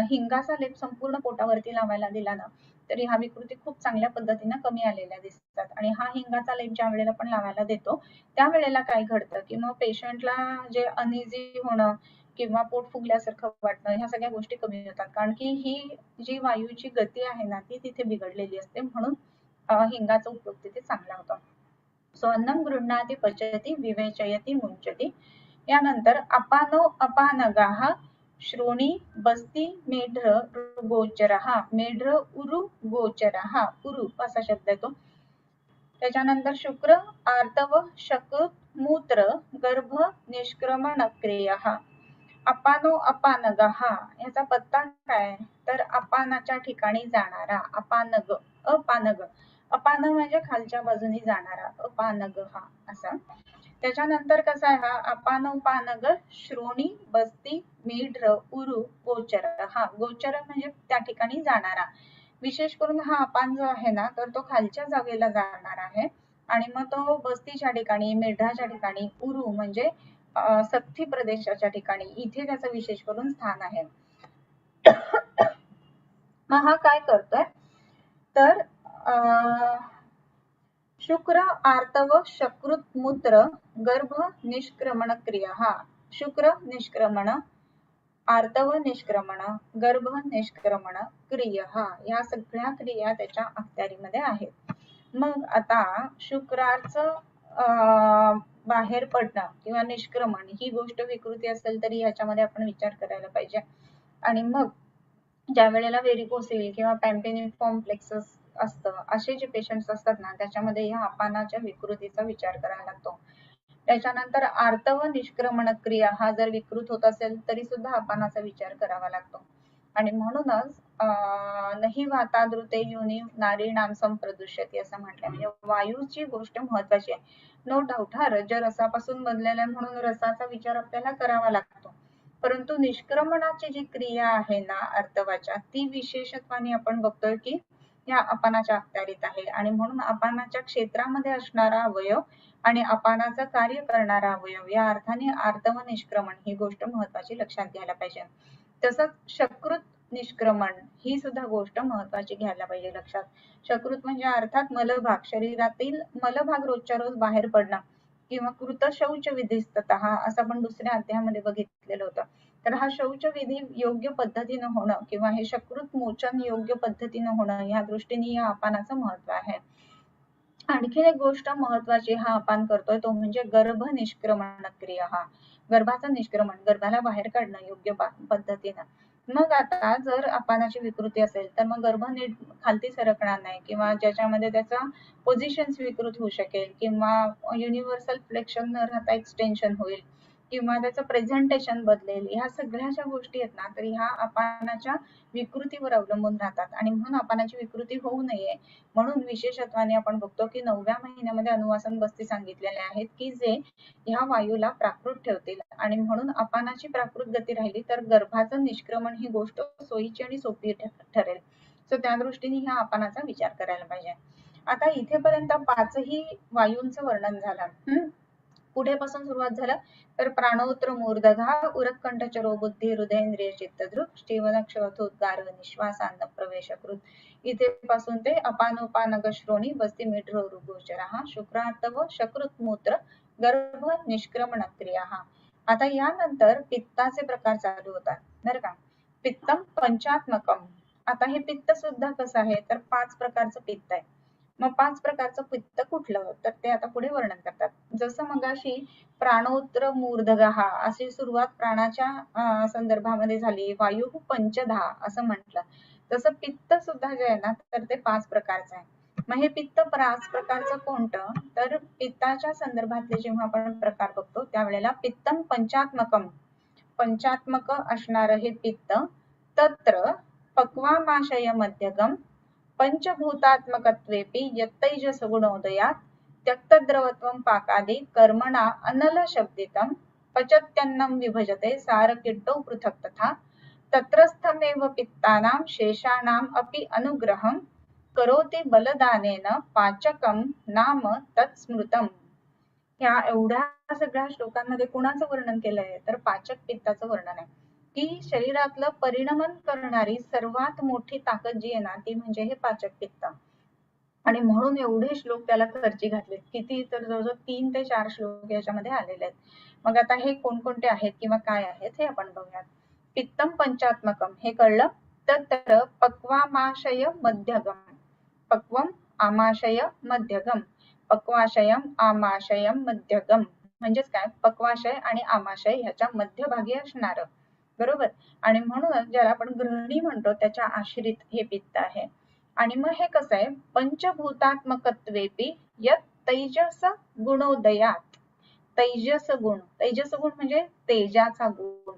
हिंगाचा लेप संपूर्ण पोटावरती लावायला दिला ना, तर ह्या विकृती खूप चांगल्या पद्धतीनं कमी आलेल्या दिसतात. आणि हा हिंगाचा लेप ज्या वेळेला आपण लावायला देतो त्यावेळेला काय घडतं की मग पेशंटला जे अनइझी होणं किंवा पोट फुगल्यासारखं वाटणं, ह्या सगळ्या गोष्टी कमी होतात, कारण की ही जी वायूची गती आहे ना ती तिथे बिघडलेली असते, म्हणून हिंगाचा उपयोग तिथे चांगला होतो. सो अन्नम गृह्णाति पचती विवेचयति मुंचती. यानंतर अपानो अपानगाः श्रोणी बस्ती मेढ्र गोचरः. मेढ्र उरु गोचरः, उरु असा शब्द येतो. त्याच्यानंतर शुक्र आर्तव शकृत मूत्र गर्भ निष्क्रमण क्रिया. अपानो अपानगः याचा पत्ता काय? तर अपानाच्या ठिकाणी जाणारा अपानग, अपानग, अपान म्हणजे खालच्या बाजूनी जाणारा, अपानग हा असा. त्याच्यानंतर कसा आहे हा? अपानोपानग श्रोणी बस्ती मेढ्र उरु गोचर. हा गोचर म्हणजे त्या ठिकाणी जाणारा. विशेष करून हा अपान जो आहे ना तर तो खालच्या जागेला जाणार आहे, आणि मग तो बस्तीच्या ठिकाणी, मेढ्राच्या ठिकाणी, उरु म्हणजे सथ्थी प्रदेशाच्या ठिकाणी, इथे त्याचं विशेष करून स्थान आहे. मग हा काय करतोय? तर शुक्र आर्तव शकृत मूत्र गर्भ निष्क्रमण क्रिया. हा शुक्र निष्क्रमण, आर्तव निष्क्रमण, गर्भ निष्क्रमण क्रिया, या सगळ्या क्रिया त्याच्या अखत्यारीमध्ये आहेत. मग आता शुक्राचं बाहेर पडणं किंवा निष्क्रमण ही गोष्ट विकृती असेल तरी ह्याच्यामध्ये आपण विचार करायला पाहिजे. आणि मग ज्या वेळेला व्हेरिकोसिल किंवा पॅम्पेनिफॉर्म प्लेक्सस असतं, असे जे पेशंट्स असतात ना त्याच्यामध्ये ह्या अपानाच्या विकृतीचा विचार करायला लागतो. त्याच्यानंतर आर्तव निष्क्रमण क्रिया हा जर विकृत होत असेल तरी सुद्धा अपानाचा विचार करावा लागतो. आणि म्हणूनच नही वातादृते योनी नारीणाम संप्रदुष्यती असं म्हटलंय. म्हणजे वायूची गोष्ट महत्वाची आहे. नो डाऊट हा रज रसापासून बनलेला आहे म्हणून रसाचा विचार आपल्याला करावा लागतो, परंतु निष्क्रमणाची जी क्रिया आहे ना आर्तवाच्या, ती विशेषत्वाने आपण बघतोय की या अपानाच्या अखत्यारीत आहे. आणि म्हणून अपानाच्या क्षेत्रामध्ये असणारा अवयव आणि अपानाचं कार्य करणारा अवयव या अर्थाने आर्तव निष्क्रमण ही गोष्ट महत्वाची लक्षात घ्यायला पाहिजे. तसंच शकृत निष्क्रमण ही सुद्धा गोष्ट महत्वाची घ्यायला पाहिजे लक्षात. शकृत म्हणजे अर्थात मलभाग, शरीरातील मलभाग रोजच्या रोज बाहेर पडणं किंवा कृत शौच विधिस्ततः असं आपण दुसऱ्या अध्यायामध्ये बघितलेलं होतं. तर हा शौच विधी योग्य पद्धतीनं होणं किंवा हे शकृत मोचन योग्य पद्धतीनं होणं या दृष्टीने या अपानाचं महत्व आहे. आणखी एक गोष्ट महत्वाची हा अपान करतोय तो म्हणजे गर्भ निष्क्रमण क्रिया. हा गर्भाचं निष्क्रमण, गर्भाला बाहेर काढणं योग्य पद्धतीनं. मग आता जर अपानाची विकृती असेल तर मग गर्भ नीट खालती सरकणार नाही किंवा ज्याच्यामध्ये त्याचा पोझिशन विकृत होऊ शकेल किंवा युनिव्हर्सल फ्लेक्शन न राहता एक्सटेन्शन होईल किंवा त्याचं प्रेझेंटेशन बदलेल. ह्या सगळ्या ज्या गोष्टी आहेत ना तर ह्या अपानाच्या विकृतीवर अवलंबून राहतात आणि म्हणून अपानाची विकृती होऊ नये म्हणून विशेषत्वाने आपण बघतो की 9व्या महिन्यामध्ये अनुवासन बस्ती सांगितलेले आहेत की जे ह्या वायूला प्राकृत ठेवतील आणि म्हणून अपानाची प्राकृत गती राहिली तर गर्भाचं निष्क्रमण ही गोष्ट सोयीची आणि सोपी ठरेल. सो त्या दृष्टीने ह्या अपानाचा विचार करायला पाहिजे. आता इथेपर्यंत 5ही वायूंचं वर्णन झालं. पुढे पासून सुरुवात झालं तर प्राणोत्र मूर्धघा उरत्कंठ चरो बुद्धी हृदयेंद्रिय चित्तदृक् श्रीवनक्षवथोद्गार निश्वासान्न प्रवेशकृत. इथे पासून ते अपानोपानग श्रोणी बस्ती मिठ्र रुगोचर शुक्रार्तव शकृत मूत्र गर्भ निष्क्रमण क्रिया. आता यानंतर पित्ताचे प्रकार चालू होतात बरं का. पित्तम पंचात्मकम. आता हे पित्त सुद्धा कसं आहे तर 5 प्रकारचं पित्त आहे. मग 5 प्रकारचं पित्त कुठलं तर ते आता पुढे वर्णन करतात. जसं मगाशी प्राणोत्र मूर्धगः अशी सुरुवात प्राणाच्या संदर्भामध्ये झाली, वायू पंचधा असं म्हटलं. तसं पित्त सुद्धा जे आहे ना तर ते 5 प्रकारचं आहे. मग हे पित्त 5 प्रकारचं कोणतं तर पित्ताच्या संदर्भातले जेव्हा आपण प्रकार बघतो त्यावेळेला पित्तम पंचात्मकम, पंचात्मक असणार हे पित्त तत्र पक्वामाशय मध्यगम पंचभूतात्मकत्वेपि यत्तैजस गुणोदयात् त्यक्तद्रवत्वं पाकादि कर्मणा अनल शब्दितं पचत्यन्नं विभजते सारकिट्टौ पृथक् तथा तत्रस्थमेव पित्तानां शेषाणाम् अपि अनुग्रहं करोति बलदानेन पाचकं नाम तत्स्मृतम्. या एवढ्या सगळ्या श्लोकांमध्ये कुणाचं वर्णन केलंय तर पाचक पित्ताचं वर्णन आहे की शरीरातलं परिणमन करणारी सर्वात मोठी ताकद जी आहे ना ती म्हणजे हे पाचक पित्त. आणि म्हणून एवढे श्लोक त्याला खर्ची घातलेत. किती तर जवळजवळ 3 ते 4 श्लोक याच्यामध्ये आलेले आहेत. मग आता हे कोणकोणते आहेत किंवा काय आहेत हे आपण बघूयात. पित्तम पंचात्मकम हे कळलं. तत्र पक्वामाशय मध्यगम, पक्वम आमाशय मध्यगम, पक्वाशयम आमाशयम मध्यगम म्हणजेच काय पक्वाशय आणि आमाशय ह्याच्या मध्यभागी असणार बरोबर. आणि म्हणून ज्याला आपण गृहिणी म्हणतो त्याच्या आश्रित हे पित्त आहे. आणि मग हे कसं आहे पंचभूतात्मकत्वेपि यत् तैजस गुणोदयात. तैजस गुण, तैजस गुण म्हणजे तेजाचा गुण,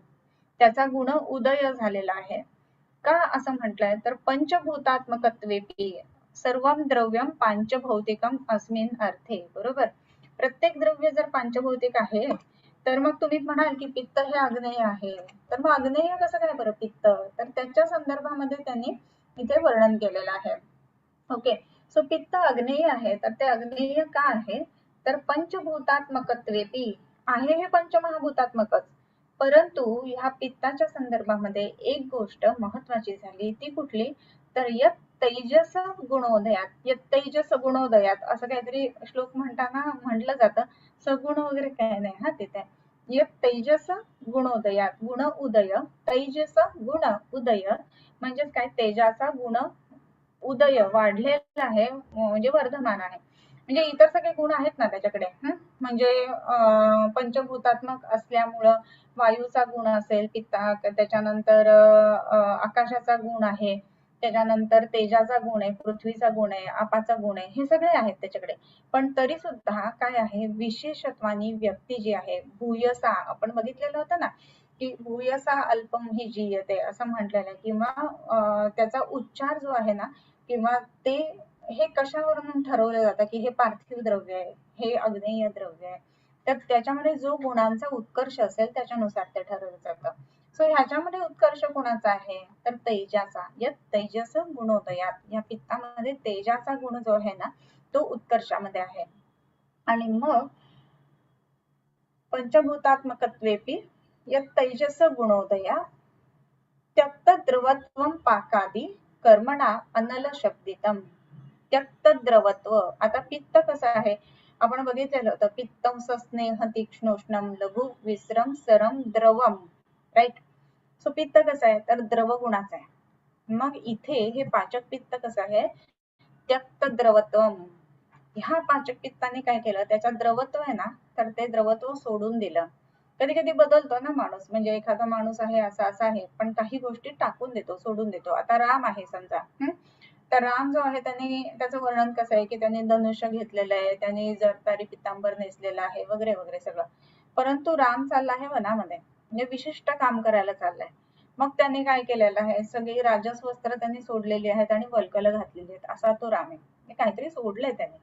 त्याचा गुण उदय झालेला आहे. का असं म्हटलंय तर पंचभूतात्मकत्वेपि सर्वं द्रव्यम पांचभौतिकम अस्मिन् अर्थे बरोबर. प्रत्येक द्रव्य जर पांचभौतिक आहे तर मग तुम्ही म्हणाल की पित्त हे आग्नेय आहे. तर मग आग्नेय कसं काय बरं पित्त तर त्याच्या संदर्भामध्ये त्यांनी इथे वर्णन केलेलं आहे. ओके. सो पित्त आग्नेय आहे तर ते आग्नेय का आहे तर पंचभूतात्मकत्वेपि आहे हे पंचमहाभूतात्मकच. परंतु ह्या पित्ताच्या संदर्भामध्ये एक गोष्ट महत्वाची झाली ती कुठली तर यत् तैजस गुणोदयात, यत् तैजस गुणोदयात असं काहीतरी श्लोक म्हणताना म्हटलं जातं. सगुण वगैरे काय नाही हा तिथे. यत् तैजस गुणोदयात, गुण उदय, तैजस गुण उदय म्हणजेच काय तेजाचा गुण उदय वाढलेला आहे म्हणजे वर्धमान आहे. म्हणजे इतर सगळे गुण आहेत ना त्याच्याकडे म्हणजे पंचभूतात्मक असल्यामुळं वायूचा गुण असेल पित्ता, त्याच्यानंतर आकाशाचा गुण आहे, त्याच्यानंतर तेजाचा गुण आहे, पृथ्वीचा गुण आहे, आपाचा गुण आहे, हे सगळे आहेत त्याच्याकडे. पण तरी सुद्धा काय आहे विशेषत्वानी व्यक्ती जी आहे भूयसा आपण बघितलेलं होतं ना की भूयसा अल्पम ही जीयते असं म्हटलेलं आहे किंवा त्याचा उच्चार जो आहे ना किंवा ते हे कशावरून ठरवलं जातं की हे पार्थिव द्रव्य आहे, हे अग्नेय द्रव्य आहे. तर त्याच्यामध्ये जो गुणांचा उत्कर्ष असेल त्याच्यानुसार ते ठरवलं जातं. सो ह्याच्यामध्ये उत्कर्ष कोणाचा आहे तर तेजाचा. यत् तैजस गुणोदयात या पित्तामध्ये तेजाचा गुण जो आहे ना तो उत्कर्षामध्ये आहे. आणि मग पंचभूतात्मकत्वेपि यत् तैजस गुणोदया त्यक्त द्रवत्वम पाकादी कर्मणा अनल शब्दितम. त्यक्त द्रवत्व. आता पित्त कसं आहे आपण बघितलेलं होतं, पित्तम सस्नेह तीक्ष्णोष्णम लघु विश्रम सरम द्रवम, राईट. सो पित्त कसं आहे तर द्रव गुणाचं आहे. मग इथे हे पाचक पित्त कसं आहे त्यक्त द्रवत्वम. ह्या पाचक पित्ताने काय केलं, त्याचं द्रवत्व आहे ना तर ते द्रवत्व सोडून दिलं. कधी कधी बदलतो ना माणूस, म्हणजे एखादा माणूस आहे असा आहे पण काही गोष्टी टाकून देतो, सोडून देतो. आता राम आहे समजा, तर राम जो आहे त्याने, त्याचं वर्णन कसं आहे की त्याने धनुष्य घेतलेलं आहे, त्याने जरतारी पितांबर नेसलेला आहे वगैरे वगैरे सगळं. परंतु राम चालला आहे वनामध्ये, म्हणजे विशिष्ट काम करायला चाललाय. मग त्याने काय केलेलं आहे, सगळी राजस वस्त्र त्यांनी सोडलेली आहेत आणि वल्कल घातलेली आहेत, असा तो राम आहे. काहीतरी सोडलंय त्याने.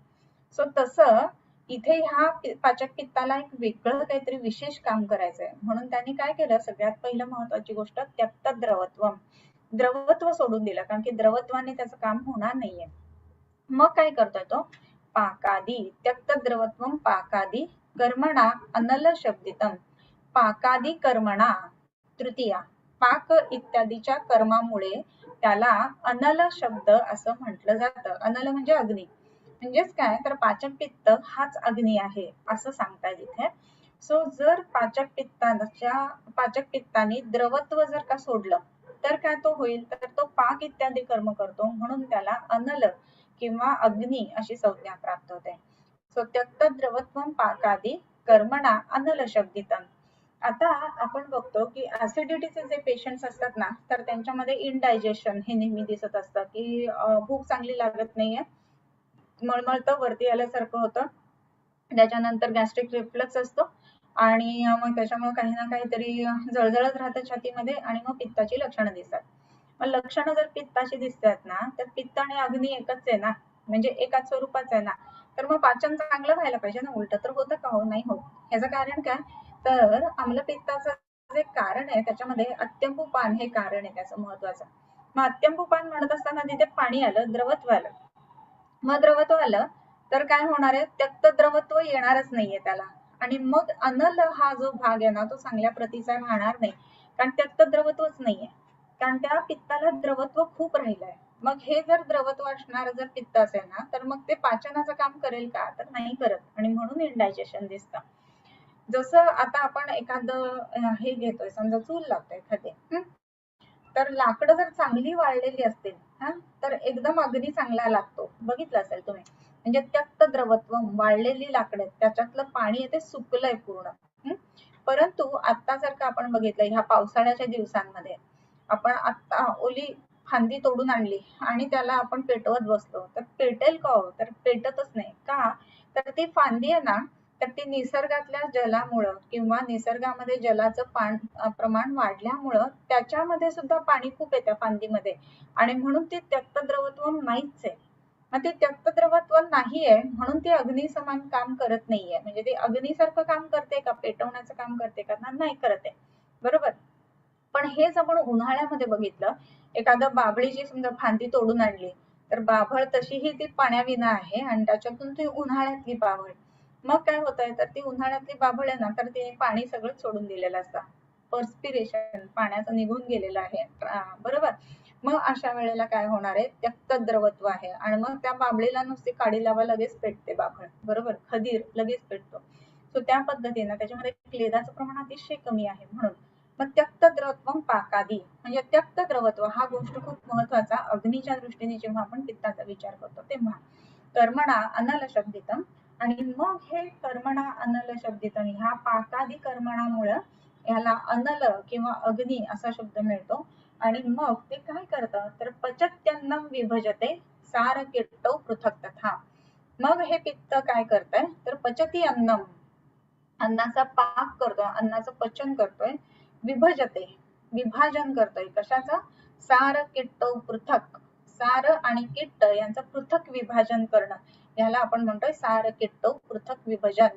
सो तसं इथे ह्या पाचक पित्ताला एक वेगळं काहीतरी विशेष काम करायचंय, म्हणून त्यांनी काय केलं, सगळ्यात पहिलं महत्वाची गोष्ट त्यक्त द्रवत्वम, द्रवत्व सोडून दिलं, कारण की द्रवत्वाने त्याचं काम होणार नाहीये. मग काय करतोय तो, पाकादी त्यक्त द्रवत्वम पाकादी कर्मणा अनल शब्दितम. पाकादी कर्मणा तृतीया, पाक इत्यादीच्या कर्मामुळे त्याला अनल शब्द असं म्हटलं जातं. अनल म्हणजे अग्नी, म्हणजेच काय तर पाचक पित्त हाच अग्नी आहे असं सांगतायत इथे. सो जर पाचक पित्ताने द्रवत्व जर का सोडलं तर काय तो होईल, तर तो पाक इत्यादी कर्म करतो, म्हणून त्याला अनल किंवा अग्नी अशी संज्ञा प्राप्त होते. सो त्यक्त द्रवत्वम पाकादी कर्मणा अनल शब्दितम. आता आपण बघतो की ऍसिडिटीचे जे पेशंट्स असतात ना, तर त्यांच्यामध्ये इनडायजेशन हे नेहमी दिसत असतं, की भूक चांगली लागत नाहीये, मळमळतं, वरती आल्यासारखं होतं, त्याच्यानंतर गॅस्ट्रिक रिफ्लक्स असतो आणि मग त्याच्यामुळे काही ना काहीतरी जळजळत राहतं छातीमध्ये आणि मग पित्ताची लक्षणं दिसतात. मग लक्षणं जर पित्ताची दिसतात ना, तर पित्त आणि अग्नी एकच आहे ना, म्हणजे एकाच स्वरूपाच आहे ना, तर मग पाचन चांगलं व्हायला पाहिजे ना. उलट तर होतं का, हो नाही होत. ह्याचं कारण काय, तर आम्लपित्ताचं जे कारण आहे त्याच्यामध्ये अत्यंबुपान हे कारण आहे त्याचं महत्वाचं. मग अत्यंबुपान म्हणत असताना तिथे पाणी आलं, द्रवत्व आलं. मग द्रवत्व आलं तर काय होणार आहे, त्यक्त द्रवत्व येणारच नाहीये त्याला, आणि मग अनल हा जो भाग आहे ना तो चांगल्या प्रतीचा राहणार नाही, कारण त्यक्त द्रवत्वच नाहीये, कारण त्या पित्ताला द्रवत्व खूप राहिलंय. मग हे जर द्रवत्व असणार जर पित्त असेल ना, तर मग ते पाचनाचं काम करेल का, तर नाही करत, आणि म्हणून इनडायजेशन दिसतं. जसं आता आपण एखादं हे घेतोय, समजा चूल लावतोय एखादी, तर लाकडं जर चांगली वाळलेली असतील तर एकदम अग्नी चांगला लागतो, बघितलं असेल तुम्ही. म्हणजे त्यक्त द्रवत्व, वाळलेली लाकडं त्याच्यातलं पाणी आहे ते सुकलंय पूर्ण. परंतु आता जर का आपण बघितलं ह्या पावसाळ्याच्या दिवसांमध्ये, आपण आता ओली फांदी तोडून आणली आणि त्याला आपण पेटवत बसलो, तर पेटेल का हो, तर पेटतच नाही का, तर ती फांदी आहे ना, तर ती निसर्गातल्या जलामुळं किंवा निसर्गामध्ये जलाचं प्रमाण वाढल्यामुळं त्याच्यामध्ये सुद्धा पाणी खूप आहे त्या फांदीमध्ये, आणि म्हणून ती त्यक्त द्रवत्व नाहीच आहे. मग ते त्यक्त द्रवत्व नाहीये म्हणून ती अग्नी समान काम करत नाहीये. म्हणजे ते अग्नीसारखं काम करते का, पेटवण्याचं काम करते का, नाही करत आहे, बरोबर. पण हेच आपण उन्हाळ्यामध्ये बघितलं, एखादं बाभळीची समजा फांदी तोडून आणली, तर बाभळ तशीही ती पाण्याविना आहे आणि त्याच्यातून ती उन्हाळ्यातली बाभळ. मग काय होतंय, तर ती उन्हाळ्यातली बाभळ आहे ना, तर ते पाणी सगळं सोडून दिलेलं असतं, पर्स्पिरेशन पाण्याचं निघून गेलेलं आहे, बरोबर. मग अशा वेळेला काय होणार आहे, त्यक्त द्रवत्व आहे, आणि मग त्या बाभळीला नुसती काडी लावा लगेच पेटते बाभळ, बरोबर, खदीर लगेच पेटतो. सो त्या पद्धतीनं त्याच्यामध्ये क्लेदाचं प्रमाण अतिशय कमी आहे. म्हणून मग त्यक्त द्रवत्वम पाकादी, म्हणजे त्यक्त द्रवत्व हा गोष्ट खूप महत्वाचा अग्नीच्या दृष्टीने जेव्हा आपण पित्ताचा विचार करतो तेव्हा. कर्मणा अनल शब्दितम, आणि मग हे कर्मणा अनल शब्दितम ह्या पाकादी कर्मणामुळं ह्याला अनल किंवा अग्नी असा शब्द मिळतो. आणि मग ते काय करतं, तर पचत्यन्नम विभजते सार किट्टौ पृथक तथा. मग हे पित्त काय करतंय, तर पचती अन्नम, अन्नाचा पाक करतो, अन्नाचं पचन करतोय, विभजते विभाजन करतोय, कशाचं, सार किट्ट पृथक, सार आणि किट्ट यांचं पृथक विभाजन करणं, याला आपण म्हणतोय सार किट्ट पृथक विभजन.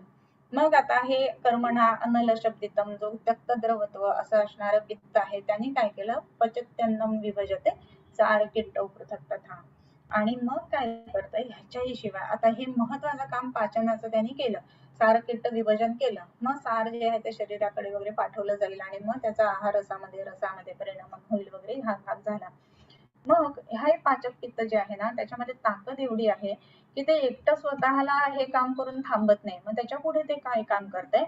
मग आता हे कर्मणा अनल शब्दितम जो त्यक्त द्रवत्व असं असणारं पित्त आहे, त्यांनी काय केलं, पचत्यन्नम विभजते सार किट्ट पृथक तथा. आणि मग काय करतंय, ह्याच्याही शिवाय आता हे महत्वाचं काम पाचनाचं त्यांनी केलं, सारकिट्ट विभाजन केलं, मग सार जे आहे ते शरीराकडे वगैरे पाठवलं जाईल आणि मग त्याचा आहार रसामध्ये परिणाम होईल वगैरे हा भाग झाला. मग हे पाचक पित्त जे आहे ना त्याच्यामध्ये ताकद एवढी आहे की ते एकटं स्वतःला हे काम करून थांबत नाही. मग त्याच्या पुढे ते काय काम करतंय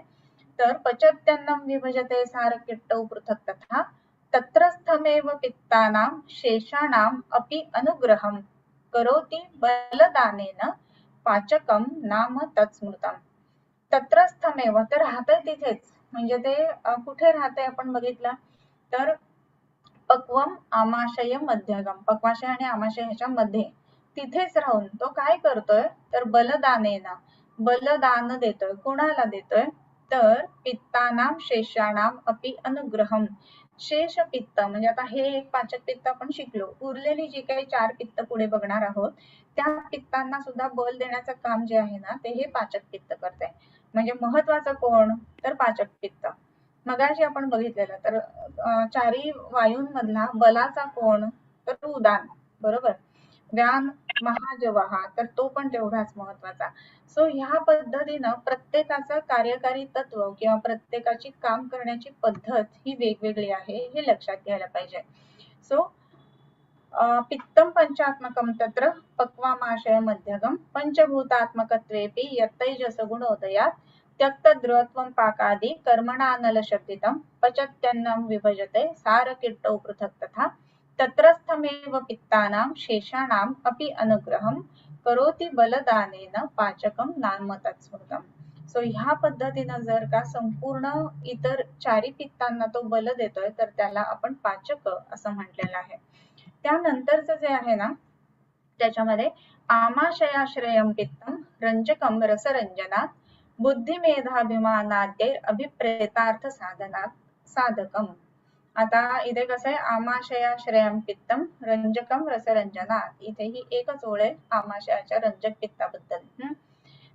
तर पचत्यन्नं विभजते सारकिट्टौ पृथक् तथा तत्रस्थमेव पित्तानां शेषाणाम् अपि अनुग्रहं करोति बलदानेन पाचकं नाम तत्स्मृतम्. तत्रस्थमेव तर राहतंय तिथेच, म्हणजे ते कुठे राहतंय आपण बघितलं तर पक्वम आमाशय मध्यगम, पक्वाशय आणि आमाशय ह्याच्या मध्ये तिथेच राहून तो काय करतोय तर बलदानेन बलदान देतोय. कोणाला देतोय तर पित्तानाम शेषाणाम अपि अनुग्रहम. शेष पित्त म्हणजे आता हे एक पाचक पित्त आपण शिकलो, उरलेली जी काही 4 पित्त पुढे बघणार आहोत त्या पित्तांना सुद्धा बल देण्याचं काम जे आहे ना ते हे पाचक पित्त करते. म्हणजे महत्वाचं कोण तर पाचक पित्त. मगाशी आपण बघितलेलं तर चारी वायूंमधला बलाचा कोण तर उदान, बरोबर. व्यान महाजवाहा तर तो पण तेवढाच महत्वाचा. सो ह्या पद्धतीनं प्रत्येकाचं कार्यकारी तत्व किंवा प्रत्येकाची काम करण्याची पद्धत ही वेगवेगळी आहे हे लक्षात घ्यायला पाहिजे. सो पित्तम पंचात्मकम तत्र पक्वामाशय मध्यगम पंचभूतात्मकत्वेपि यत्तैजस गुणोदयात् त्यक्त द्रवत्वं पाकादि कर्मणानलशब्दितं पचत्यन्नं विभजते सारकिट्टौ पृथक् तथा तत्रस्थमेव पित्तानां शेषाणाम् अपि अनुग्रहं करोति बलदानेन पाचकं नाम तत्स्मृतम्. सो ह्या पद्धतीनं जर का संपूर्ण इतर 4 पित्तांना तो बल देतोय तर त्याला आपण पाचक असं म्हटलेलं आहे. त्यानंतरचं जे आहे ना त्याच्यामध्ये आमाशयाश्रयं पित्तं रंजकं रसरंजनात् बुद्धिमेधाभिमानाद्यै अभिप्रेतार्थ साधकम. आता इथे कसं आहे आमाशयाश्रयं पित्तं रंजकं रसरंजनात्, इथे ही एकच ओळ आहे आमाशयाच्या रंजक पित्ताबद्दल.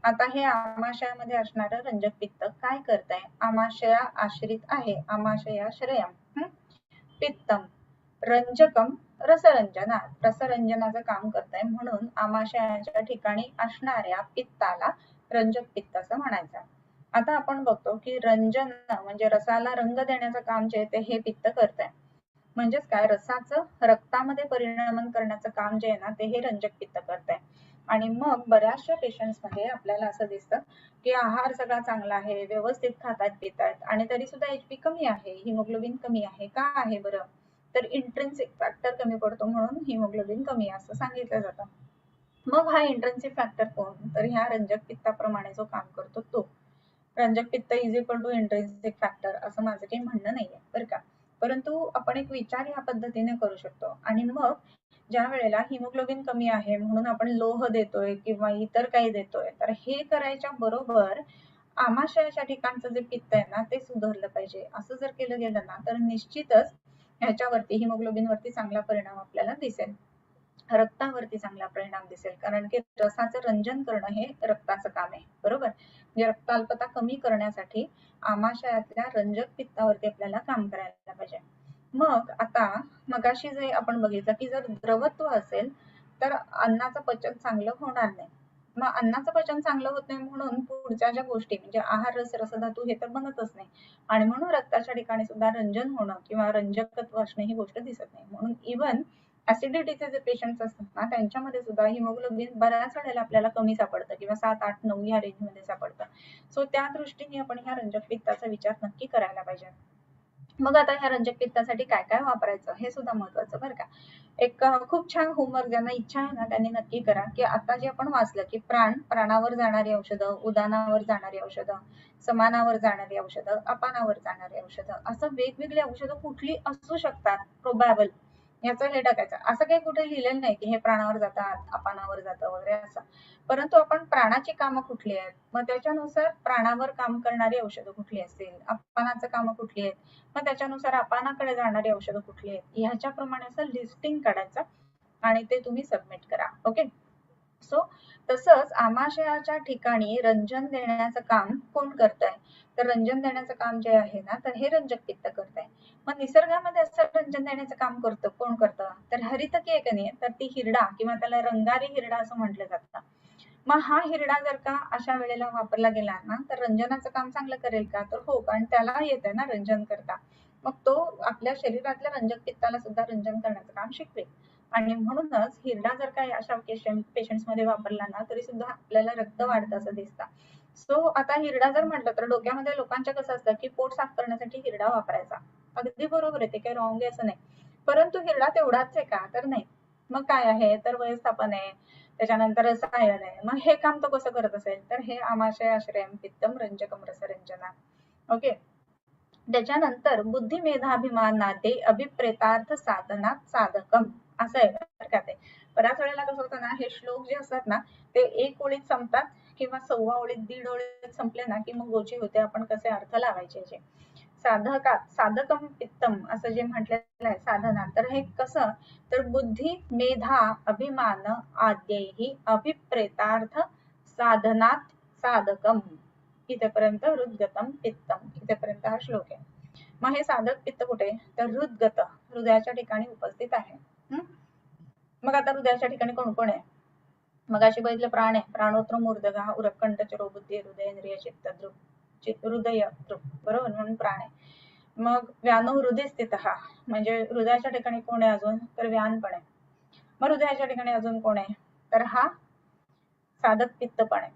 आता हे आमाशयामध्ये असणारं रंजक पित्त काय करतंय, आमाशया आश्रित आहे, आमाशयाश्रयं पित्तं रंजकम रसरंजनात, रसरंजनाचं काम करतंय म्हणून आमाशयाच्या ठिकाणी असणाऱ्या पित्ताला रंजक पित्त असं म्हणायचं. आता आपण बघतो की रंजन म्हणजे रसाला रंग देण्याचं काम जे आहे ते हे पित्त करतंय. म्हणजेच काय, रसाचं रक्तामध्ये परिणाम करण्याचं काम जे आहे ना ते हे रंजक पित्त करतंय. आणि मग बऱ्याचशा पेशंट्स मध्ये आपल्याला असं दिसतं की आहार सगळा चांगला आहे, व्यवस्थित खातात पितात आणि तरी सुद्धा HP कमी आहे, हिमोग्लोबिन कमी आहे. का आहे बरं तर इंट्रिन्सिक फॅक्टर कमी पडतो म्हणून हिमोग्लोबिन कमी असं सांगितलं जातं. मग हा इंट्रिन्सिक फॅक्टर कोण तर ह्या रंजक पित्ताप्रमाणे जो काम करतो तो. रंजक पित्त is equal to intrinsic factor असं माझं काही म्हणणं नाहीये बरं का, परंतु आपण एक विचार ह्या पद्धतीने करू शकतो. आणि मग ज्या वेळेला हिमोग्लोबिन कमी आहे म्हणून आपण लोह देतोय किंवा इतर काही देतोय तर हे करायच्या बरोबर आमाशयाच्या ठिकाणचं जे पित्त आहे ना ते सुधारलं पाहिजे. असं जर केलं गेलं ना तर निश्चितच ह्याच्यावरती हिमोग्लोबिन वरती चांगला परिणाम आपल्याला दिसेल, रक्तावरती चांगला परिणाम दिसेल. कारण की रसाचं रंजन करणं हे रक्ताचं काम आहे, बरोबर. म्हणजे रक्ताल्पता कमी करण्यासाठी आमाशयातल्या रंजक पित्तावरती आपल्याला काम करायला पाहिजे. मग आता मगाशी जे आपण बघितलं की जर द्रवत्व असेल तर अन्नाचं पचन चांगलं होणार नाही. मग अन्नाचं पचन चांगलं होत नाही म्हणून पुढच्या ज्या गोष्टी म्हणजे आहार रस रसधातू हे तर बनतच नाही आणि म्हणून रक्ताच्या ठिकाणी सुद्धा रंजन होणं किंवा रंजकत्व असणं ही गोष्ट दिसत नाही. म्हणून इव्हन ऍसिडिटीचे जे पेशंट्स असतात ना त्यांच्यामध्ये सुद्धा हिमोग्लोबिन बऱ्याच वेळेला आपल्याला कमी सापडतं किंवा 7, 8, 9 या रेंज मध्ये सापडतं. सो त्या दृष्टीने आपण ह्या रंजक पित्ताचा विचार नक्की करायला पाहिजे. मग आता ह्या रंजक पित्तासाठी काय काय वापरायचं हे सुद्धा महत्वाचं बरं का. एक खूप छान होमवर्क ज्यांना इच्छा आहे ना त्यांनी नक्की करा की आता जे आपण वाचलं की प्राणावर जाणारी औषधं, उदानावर जाणारी औषधं, समानावर जाणारी औषधं, अपानावर जाणारी औषधं, असं वेगवेगळी औषधं कुठली असू शकतात प्रोबॅबल याचं हे टाकायचं. असं काही कुठे लिहिलेलं नाही की हे प्राणावर जातात, अपानावर जातं वगैरे असं, परंतु आपण प्राणाची कामं कुठली आहेत मग त्याच्यानुसार प्राणावर काम करणारी औषधं कुठली असतील, अपानाचं कामं कुठली आहेत मग त्याच्यानुसार अपानाकडे जाणारी औषधं कुठली आहेत ह्याच्याप्रमाणे असं लिस्टिंग काढायचं आणि ते तुम्ही सबमिट करा. ओके. सो तसंच आमाशयाच्या ठिकाणी रंजन देण्याचं काम कोण करतंय तर रंजन देण्याचं काम जे आहे ना तर हे रंजक पित्त करतंय. मग निसर्गामध्ये असं रंजन देण्याचं काम कोण करतं तर हरितकी आहे का नाही तर ती हिरडा किंवा त्याला रंगारी हिरडा असं म्हटलं जातं. मग हा हिरडा जर का अशा वेळेला वापरला गेला ना तर रंजनाचं काम चांगलं करेल का? तर हो, कारण त्याला येत आहे ना रंजन करता. मग तो आपल्या शरीरातल्या रंजक पित्ताला सुद्धा रंजन करण्याचं काम शिकवेल. आणि म्हणूनच हिरडा जर काही अशा पेशंट्स मध्ये वापरला ना तरी सुद्धा आपल्याला रक्त वाढतं असं दिसतं. सो आता हिरडा जर म्हटलं तर डोक्यामध्ये लोकांच्या कसं असतं की पोट साफ करण्यासाठी हिरडा वापरायचा. अगदी बरोबर आहे, ते काही रॉंग आहे असं नाही. परंतु हिरडा तेवढाच आहे का? तर नाही. मग काय आहे? तर व्यवस्थापन आहे, त्याच्यानंतर रसायन आहे. मग हे काम तो कसं करत असेल? तर हे आमाशय आश्रयम पित्तम रंजकम रसरंजना. ओके. त्याच्यानंतर बुद्धी मेधाभिमानाते अभिप्रेतार्थ साधनात साधकम असं आहे बरं का ते. बऱ्याच वेळेला कसं होतं ना, हे श्लोक जे असतात ना ते एक ओळीत संपतात किंवा सव्वा ओळीत, दीड ओळीत संपले ना की मग गोची होते आपण कसे अर्थ लावायचे याचे. साधकम पित्तम असं जे म्हटलेलं आहे साधना, तर हे कसं, तर बुद्धी मेधा अभिमान आद्यैहि अभिप्रेतार्थ साधनात साधकम. इथेपर्यंत हृदगतम पित्तम, इथेपर्यंत हा श्लोक आहे. मग हे साधक पित्त कुठे, तर हृदगत, हृदयाच्या ठिकाणी उपस्थित आहे. मग आता हृदयाच्या ठिकाणी कोण कोण आहे? मग अशी बघितलं प्राण आहे, प्राणोत्र मूर्धगा उरकंठ चरो बुद्धी हृदय इंद्रिय चित्त हृदय बरोबर, म्हणून प्राण आहे. मग व्यानो हृदय स्थित हा, म्हणजे हृदयाच्या ठिकाणी कोण आहे अजून, तर व्यान पण आहे. मग हृदयाच्या ठिकाणी अजून कोण आहे, तर हा साधक पित्त पण आहे.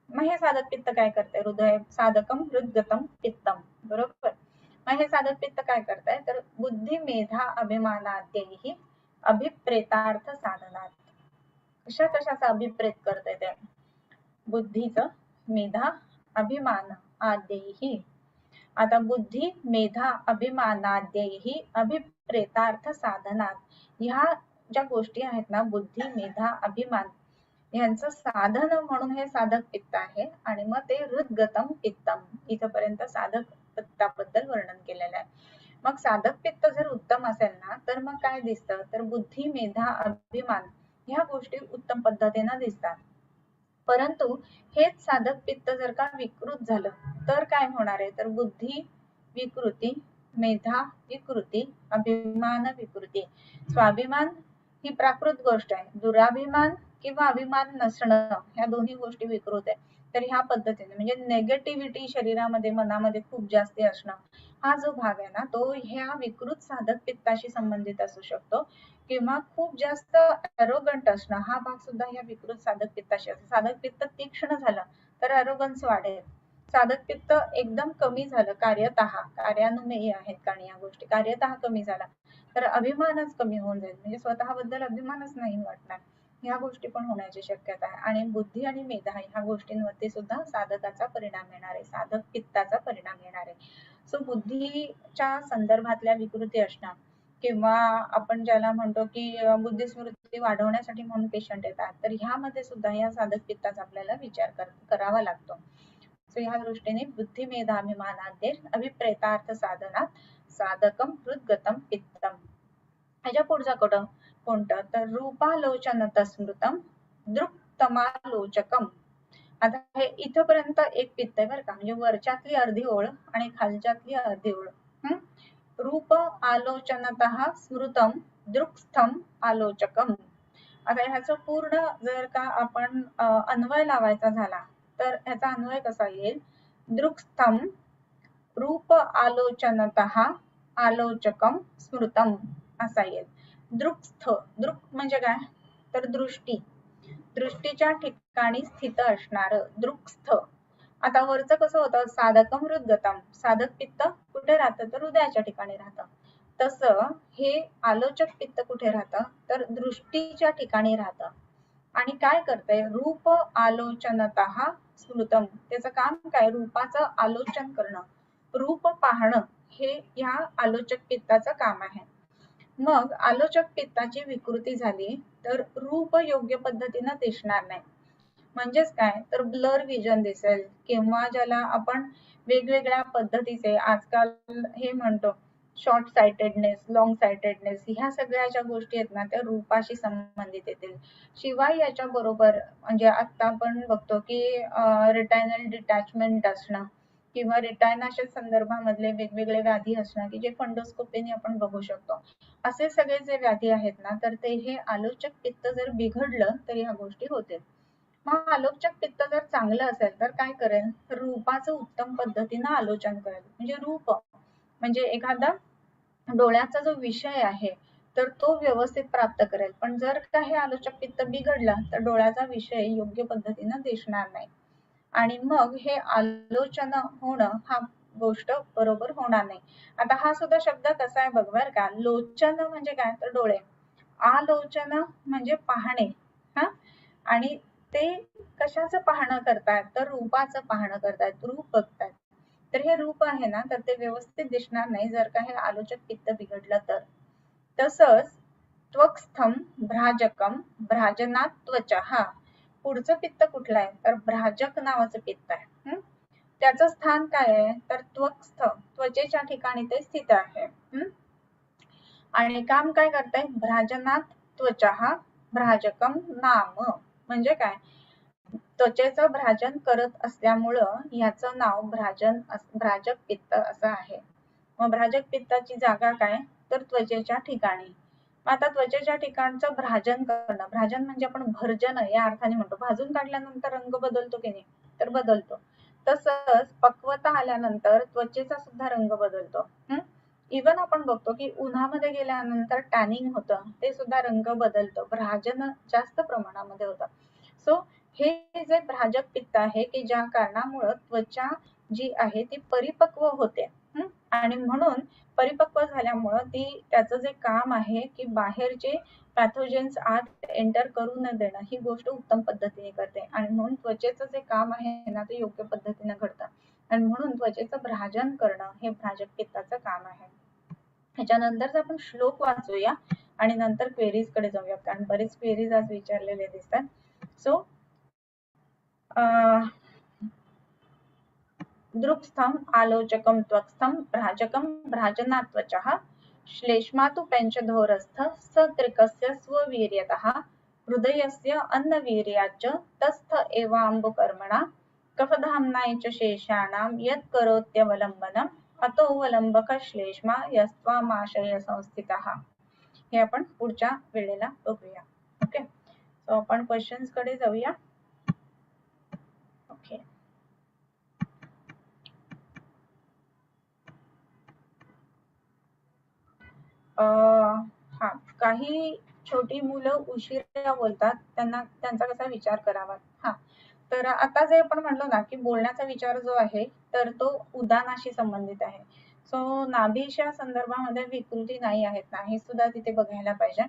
मग हे साधक पित्त काय करते, हृदय साधकम हृदगतम पित्तम, बरोबर. मग हे साधक पित्त काय करताय, तर बुद्धी मेधा अभिमानाद्यैहि अभिप्रेतार्थ साधनात. कशा कशाचा अभिप्रेत करते ते, बुद्धीचं, मेधा, अभिमान आद्यैहि. आता बुद्धी मेधा अभिमानाद्यैहि अभिप्रेतार्थ साधनात, ह्या ज्या गोष्टी आहेत ना, बुद्धी मेधा अभिमान यांचं साधन म्हणून हे साधक पित्त आहे. आणि मग ते हृदगतम पित्तम, इथपर्यंत साधक पित्ताबद्दल वर्णन केलेलं आहे. मग साधक पित्त जर उत्तम असेल ना तर मग काय दिसतं, तर बुद्धी मेधा अभिमान ह्या गोष्टी उत्तम पद्धतीने दिसतात. परंतु हेच साधक पित्त जर का विकृत झालं तर काय होणार आहे, तर बुद्धी विकृती, मेधा विकृती, अभिमान विकृती. स्वाभिमान ही प्राकृत गोष्ट आहे, दुराभिमान किंवा अभिमान नसणं ह्या दोन्ही गोष्टी विकृत आहे. तर ह्या पद्धतीने म्हणजे नेगेटिव्हिटी शरीरामध्ये मनामध्ये खूप जास्त असणं, हा जो भाग आहे ना तो ह्या विकृत साधक पित्ताशी संबंधित असू शकतो. किंवा खूप जास्त ॲरोगंट असणं, हा भाग सुद्धा या विकृत साधक पित्ताशी असतो. साधक पित्त तीक्ष्ण झालं तर ॲरोगन्स वाढेल. साधक पित्त एकदम कमी झालं, कार्यानुमेय आहेत कारण या गोष्टी, कार्यतः कमी झाला तर अभिमानच कमी होऊन जाईल, म्हणजे स्वतःबद्दल अभिमानच नाही वाटणार. ह्या गोष्टी पण होण्याची शक्यता आहे. आणि बुद्धी आणि मेधा ह्या गोष्टींवरती सुद्धा साधकाचा परिणाम येणार आहे, साधक पित्ताचा परिणाम येणार आहे. सो बुद्धीच्या संदर्भातल्या विकृती असणं किंवा आपण ज्याला म्हणतो की बुद्धिस्मृती वाढवण्यासाठी म्हणून पेशंट येतात, तर ह्यामध्ये सुद्धा या साधक पित्ताचा आपल्याला विचार करावा लागतो. सो ह्या दृष्टीने बुद्धी मेधाभिमानाद्ये अभिप्रेतार्थ साधनात साधकम हृदगतम पित्तम. ह्याच्या पुढचा कोणतं, तर रूपालोचनत स्मृतम दृक्तमालोचकम. आता हे इथपर्यंत एक पित्त आहे बरं का, म्हणजे वरच्यातली अर्धी ओळ आणि खालच्यातली अर्धी ओळ. रूप आलोचनतः स्मृतम दृक्स्थम आलोचकम. आता ह्याचं पूर्ण जर का आपण अन्वय लावायचा झाला तर ह्याचा अन्वय कसा येईल, दृक्स्थम रूप आलोचनतः आलोचकम स्मृतम असा येईल. दृक्स्थ, दृक् म्हणजे काय, तर दृष्टी, दृष्टीच्या ठिकाणी स्थित असणार दृक्स्थ. आता वरचं कसं होतं, साधकम हृदगतम, साधक पित्त कुठे राहतं, तर हृदयाच्या ठिकाणी राहतं. तसं हे आलोचक पित्त कुठे राहतं, तर दृष्टीच्या ठिकाणी राहतं. आणि काय करतंय, रूप आलोचनतः स्मृतम, त्याचं काम काय, रूपाचं आलोचन करणं, रूप पाहणं, हे ह्या आलोचक पित्ताचं काम आहे. मग आलोचक पित्ताची विकृती झाली तर रूप योग्य पद्धतीनं दिसणार नाही. म्हणजेच काय, तर ब्लर विजन दिसेल किंवा ज्याला आपण वेगवेगळ्या पद्धतीचे आजकाल हे म्हणतो शॉर्ट साइटेडनेस, लॉंग साइटेडनेस, ह्या सगळ्या ज्या गोष्टी आहेत ना त्या रूपाशी संबंधित येतील. शिवाय याच्या बरोबर म्हणजे आता आपण बघतो की रेटायनल डिटॅचमेंट असणं किंवा रेटायनाच्या संदर्भामधले वेगवेगळे व्याधी असणं की जे फंडोस्कोपीने आपण बघू शकतो. असे सगळे जे व्याधी आहेत ना तर ते हे आलोचक पित्त जर बिघडलं तर ह्या गोष्टी होतील. मग आलोचक पित्त जर चांगलं असेल तर काय करेल, रूपाचं उत्तम पद्धतीनं आलोचन करेल. म्हणजे रूप म्हणजे एखादा डोळ्याचा जो विषय आहे तर तो व्यवस्थित प्राप्त करेल. पण जर काही आलोचक पित्त बिघडला तर डोळ्याचा विषय योग्य पद्धतीनं दिसणार नाही आणि मग हे आलोचन होणं हा गोष्ट बरोबर होणार नाही. आता हा सुद्धा शब्द कसा आहे बघ बर का. लोचन म्हणजे काय तर डोळे, आलोचन म्हणजे पाहणे. हा, आणि ते कशाचं पाहणं करतायत तर रूपाचं पाहणं करतायत, रूप बघतायत. तर हे रूप आहे ना तर ते व्यवस्थित दिसणार नाही जर का हे आलोचक पित्त बिघडलं तर. तसंच त्वक्स्थम भ्राजकम भ्राजनात त्वचा, हा पुढचं पित्त कुठलं आहे तर भ्राजक नावाचं पित्त आहे. त्याचं स्थान काय आहे तर त्वक्स्थ, त्वचेच्या ठिकाणी ते स्थित आहे. आणि काम काय करतंय भ्राजनात त्वचा, भ्राजकम नाम म्हणजे काय, त्वचेचं भ्राजन करत असल्यामुळं ह्याचं नाव भ्राजक पित्त असं आहे. मग भ्राजक पित्ताची जागा काय तर त्वचेच्या ठिकाणी. आता त्वचेच्या ठिकाणचं भ्राजन करणं, भ्राजन म्हणजे आपण भर्जन या अर्थाने म्हणतो, भाजून काढल्यानंतर रंग बदलतो की नाही तर बदलतो. तसंच पक्वता आल्यानंतर त्वचेचा सुद्धा रंग बदलतो. इवन आपण बघतो की उन्हामध्ये गेल्यानंतर टॅनिंग होतं, ते सुद्धा रंग बदलतं, भ्राजन जास्त प्रमाणामध्ये होतं. सो हे जे भ्राजक पित्त आहे की ज्या कारणामुळे त्वचा जी आहे ती परिपक्व होते. आणि म्हणून परिपक्व झाल्यामुळं ती त्याचं जे काम आहे की बाहेरचे पॅथोजेन्स आत एंटर करू न देणं ही गोष्ट उत्तम पद्धतीने करते आणि म्हणून त्वचेचं जे काम आहे ना ते योग्य पद्धतीने घडतं आणि म्हणून त्वचेचं भ्राजन करणं हे भ्राजक पित्ताचं काम आहे. ह्याच्यानंतर आपण श्लोक वाचूया आणि नंतर क्वेरीज कडे जाऊया कारण बरेच क्वेरीज आज विचारलेले दिसतात. सो दृक्स्थम आलोचकम त्वक्स्थम भ्राजकम भ्राजनात् त्वचः श्लेष्मातु पंचधोरस्थ सत्रिकस्य स्ववीर्यतः हृदयस्य अन्नवीर्याच्च तस्थ एवाम्बुकर्मणा कफधाम्नाय च शेषाणां यत् करोत्यवलंबनम् अतोवलंबक श्लेष्मा यस्त्वामाशय संस्थितः. हे आपण पुढच्या वेळेला बघूया. ओके, सो आपण क्वेश्चन्स कडे जाऊया. ओके, हा, काही छोटी मुलं उशिरा बोलतात त्यांचा कसा विचार करावा. हा, तर आता जे आपण म्हणलो ना की बोलण्याचा विचार जो आहे तर तो उदानाशी संबंधित आहे. सो नाभीच्या संदर्भामध्ये विकृती नाही आहेत ना हे सुद्धा तिथे बघायला पाहिजे.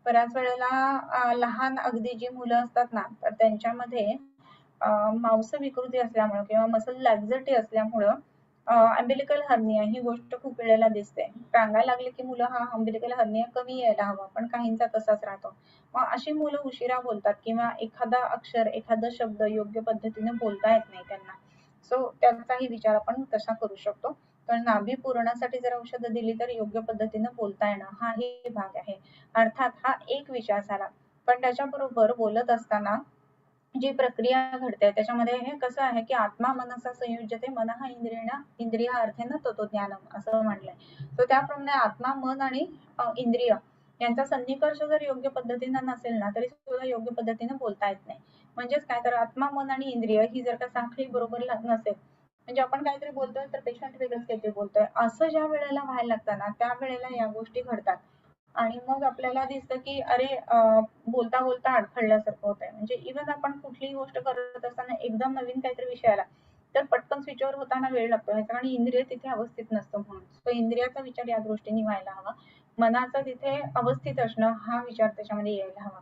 बऱ्याच वेळेला लहान अगदी जी मुलं असतात ना तर त्यांच्यामध्ये मांस विकृती असल्यामुळे किंवा मसल लॅक्झिटी असल्यामुळं अम्बिलिकल हर्निया ही गोष्ट खूप वेळेला दिसते. सांगायला लागले की मुलं हा अम्बिलिकल हर्निया कमी यायला हवा पण काहींचा तसाच राहतो. मग अशी मुलं उशिरा बोलतात किंवा एखादा अक्षर एखादा शब्द योग्य पद्धतीने बोलता येत नाही त्यांना. सो त्याचाही विचार आपण तसा करू शकतो. तर नाभी पूरणासाठी जर औषधं दिली तर योग्य पद्धतीने बोलता येणं हाही भाग आहे. अर्थात हा एक विचार झाला पण त्याच्याबरोबर बोलत असताना जी प्रक्रिया घडते त्याच्यामध्ये हे कसं आहे की आत्मा मनसा संयुज्यते मनः इंद्रिय अर्थेन ततो ज्ञानम असं म्हटलंय. तर त्याप्रमाणे आत्मा मन आणि इंद्रिय यांचा सन्निकर्ष जर योग्य पद्धतीने नसेल ना तरी सुद्धा योग्य पद्धतीने बोलता येत नाही. म्हणजेच काय तर आत्मा मन आणि इंद्रिय ही जर का साखळी बरोबर नसेल म्हणजे आपण काहीतरी बोलतोय तर पेशंट वेगळंच काहीतरी बोलतोय असं ज्या वेळेला व्हायला लागतं ना त्या वेळेला या गोष्टी घडतात आणि मग आपल्याला दिसतं की अरे बोलता बोलता अडखळल्यासारखं होत आहे. म्हणजे इव्हन आपण कुठलीही गोष्ट करत असताना एकदम नवीन काहीतरी विषय आला तर पटकन स्विच ओव्हर होताना वेळ लागतो आणि इंद्रिय तिथे अवस्थित नसतं म्हणून. तो इंद्रियाचा विचार या दृष्टीने व्हायला हवा, मनाचा तिथे अवस्थित असणं हा विचार त्याच्यामध्ये यायला हवा.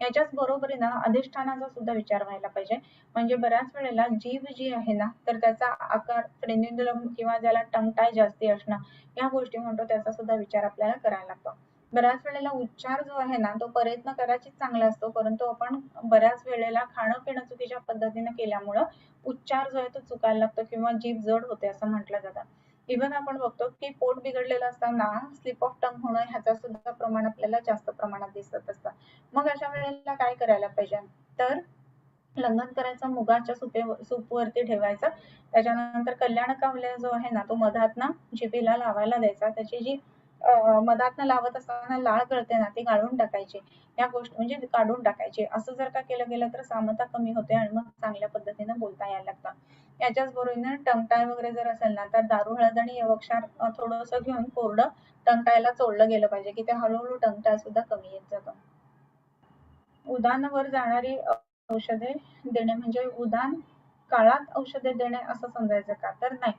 याच्याच बरोबरीनं अधिष्ठानाचा सुद्धा विचार व्हायला पाहिजे. म्हणजे बऱ्याच वेळेला जीभ जी आहे ना तर त्याचा आकार फ्रेन्युलम किंवा ज्याला टंग टाय जास्ती असणं या गोष्टी म्हणतो त्याचा सुद्धा विचार आपल्याला करायला लागतो. बऱ्याच वेळेला उच्चार जो आहे ना तो प्रयत्न करायची चांगला असतो परंतु आपण बऱ्याच वेळेला खाणं पिणं चुकीच्या पद्धतीने केल्यामुळं उच्चार जो आहे तो चुकायला लागतो किंवा जीभ जड होते असं म्हटलं जातं. इव्हन आपण बघतो की पोट बिघडलेलं असताना स्लिप ऑफ टंग होणं ह्याचा सुद्धा प्रमाण आपल्याला जास्त प्रमाणात दिसत असतं. मग अशा वेळेला काय करायला पाहिजे तर लंघन करायचं, मुगाच्या सूपवरती ठेवायचं, त्याच्यानंतर कल्याण कावल्या जो आहे ना तो मधात ना जिभेला लावायला द्यायचा. त्याची जी मधातनं लावत असताना लाळ गळते ना ती गाळून टाकायची. या गोष्टी म्हणजे काढून टाकायची. असं जर का केलं गेलं तर सामता कमी होते आणि मग चांगल्या पद्धतीने बोलता यायला लागतं. याच्याच बरोबरीने टंगटाय वगैरे जर असेल ना तर दारू हळद आणि यवक्षार थोडंसं घेऊन कोरडं टंगटायला चोळलं गेलं पाहिजे की ते हळूहळू टंगटाय सुद्धा कमी येत जातं. उदानावर जाणारी औषधे देणे म्हणजे उदान काळात औषधे देणे असं समजायचं का? तर नाही.